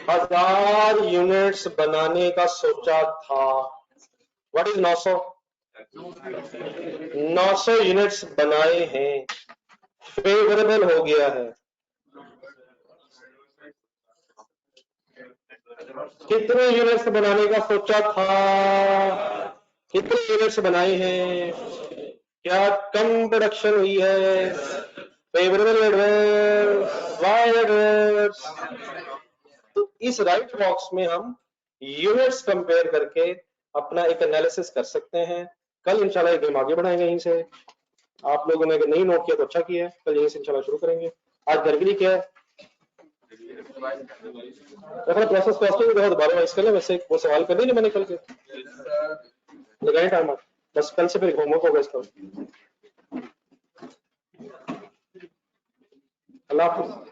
1000 यूनिट्स बनाने का सोचा था। व्हाट इज 900 900 यूनिट्स बनाए हैं, फेवरेबल हो गया है। कितने यूनिट्स बनाने का सोचा था, कितने यूनिट्स बनाए हैं, क्या कम प्रोडक्शन हुई है, फेवरेबल एडवर्स, वाई एडवर्स। तो इस राइट बॉक्स में हम यूनिट्स कंपेयर करके अपना एक एनालिसिस कर सकते हैं। कल इंशाल्लाह एक हम आगे बढ़ाएंगे यहीं से। आप लोगों ने अगर नहीं नोट किया तो अच्छा किया है, कल यहीं से इंशाल्लाह शुरू करेंगे। आज गर्मी क्या है, प्रोसेस कॉस्टिंग बहुत दोबारा वाइज कर ले, वैसे वो सवाल कर लीजिए मैंने कल के लगाए टाइम, बस कल से फिर होमवर्क होगा इसका। अल्लाह हाफिज़।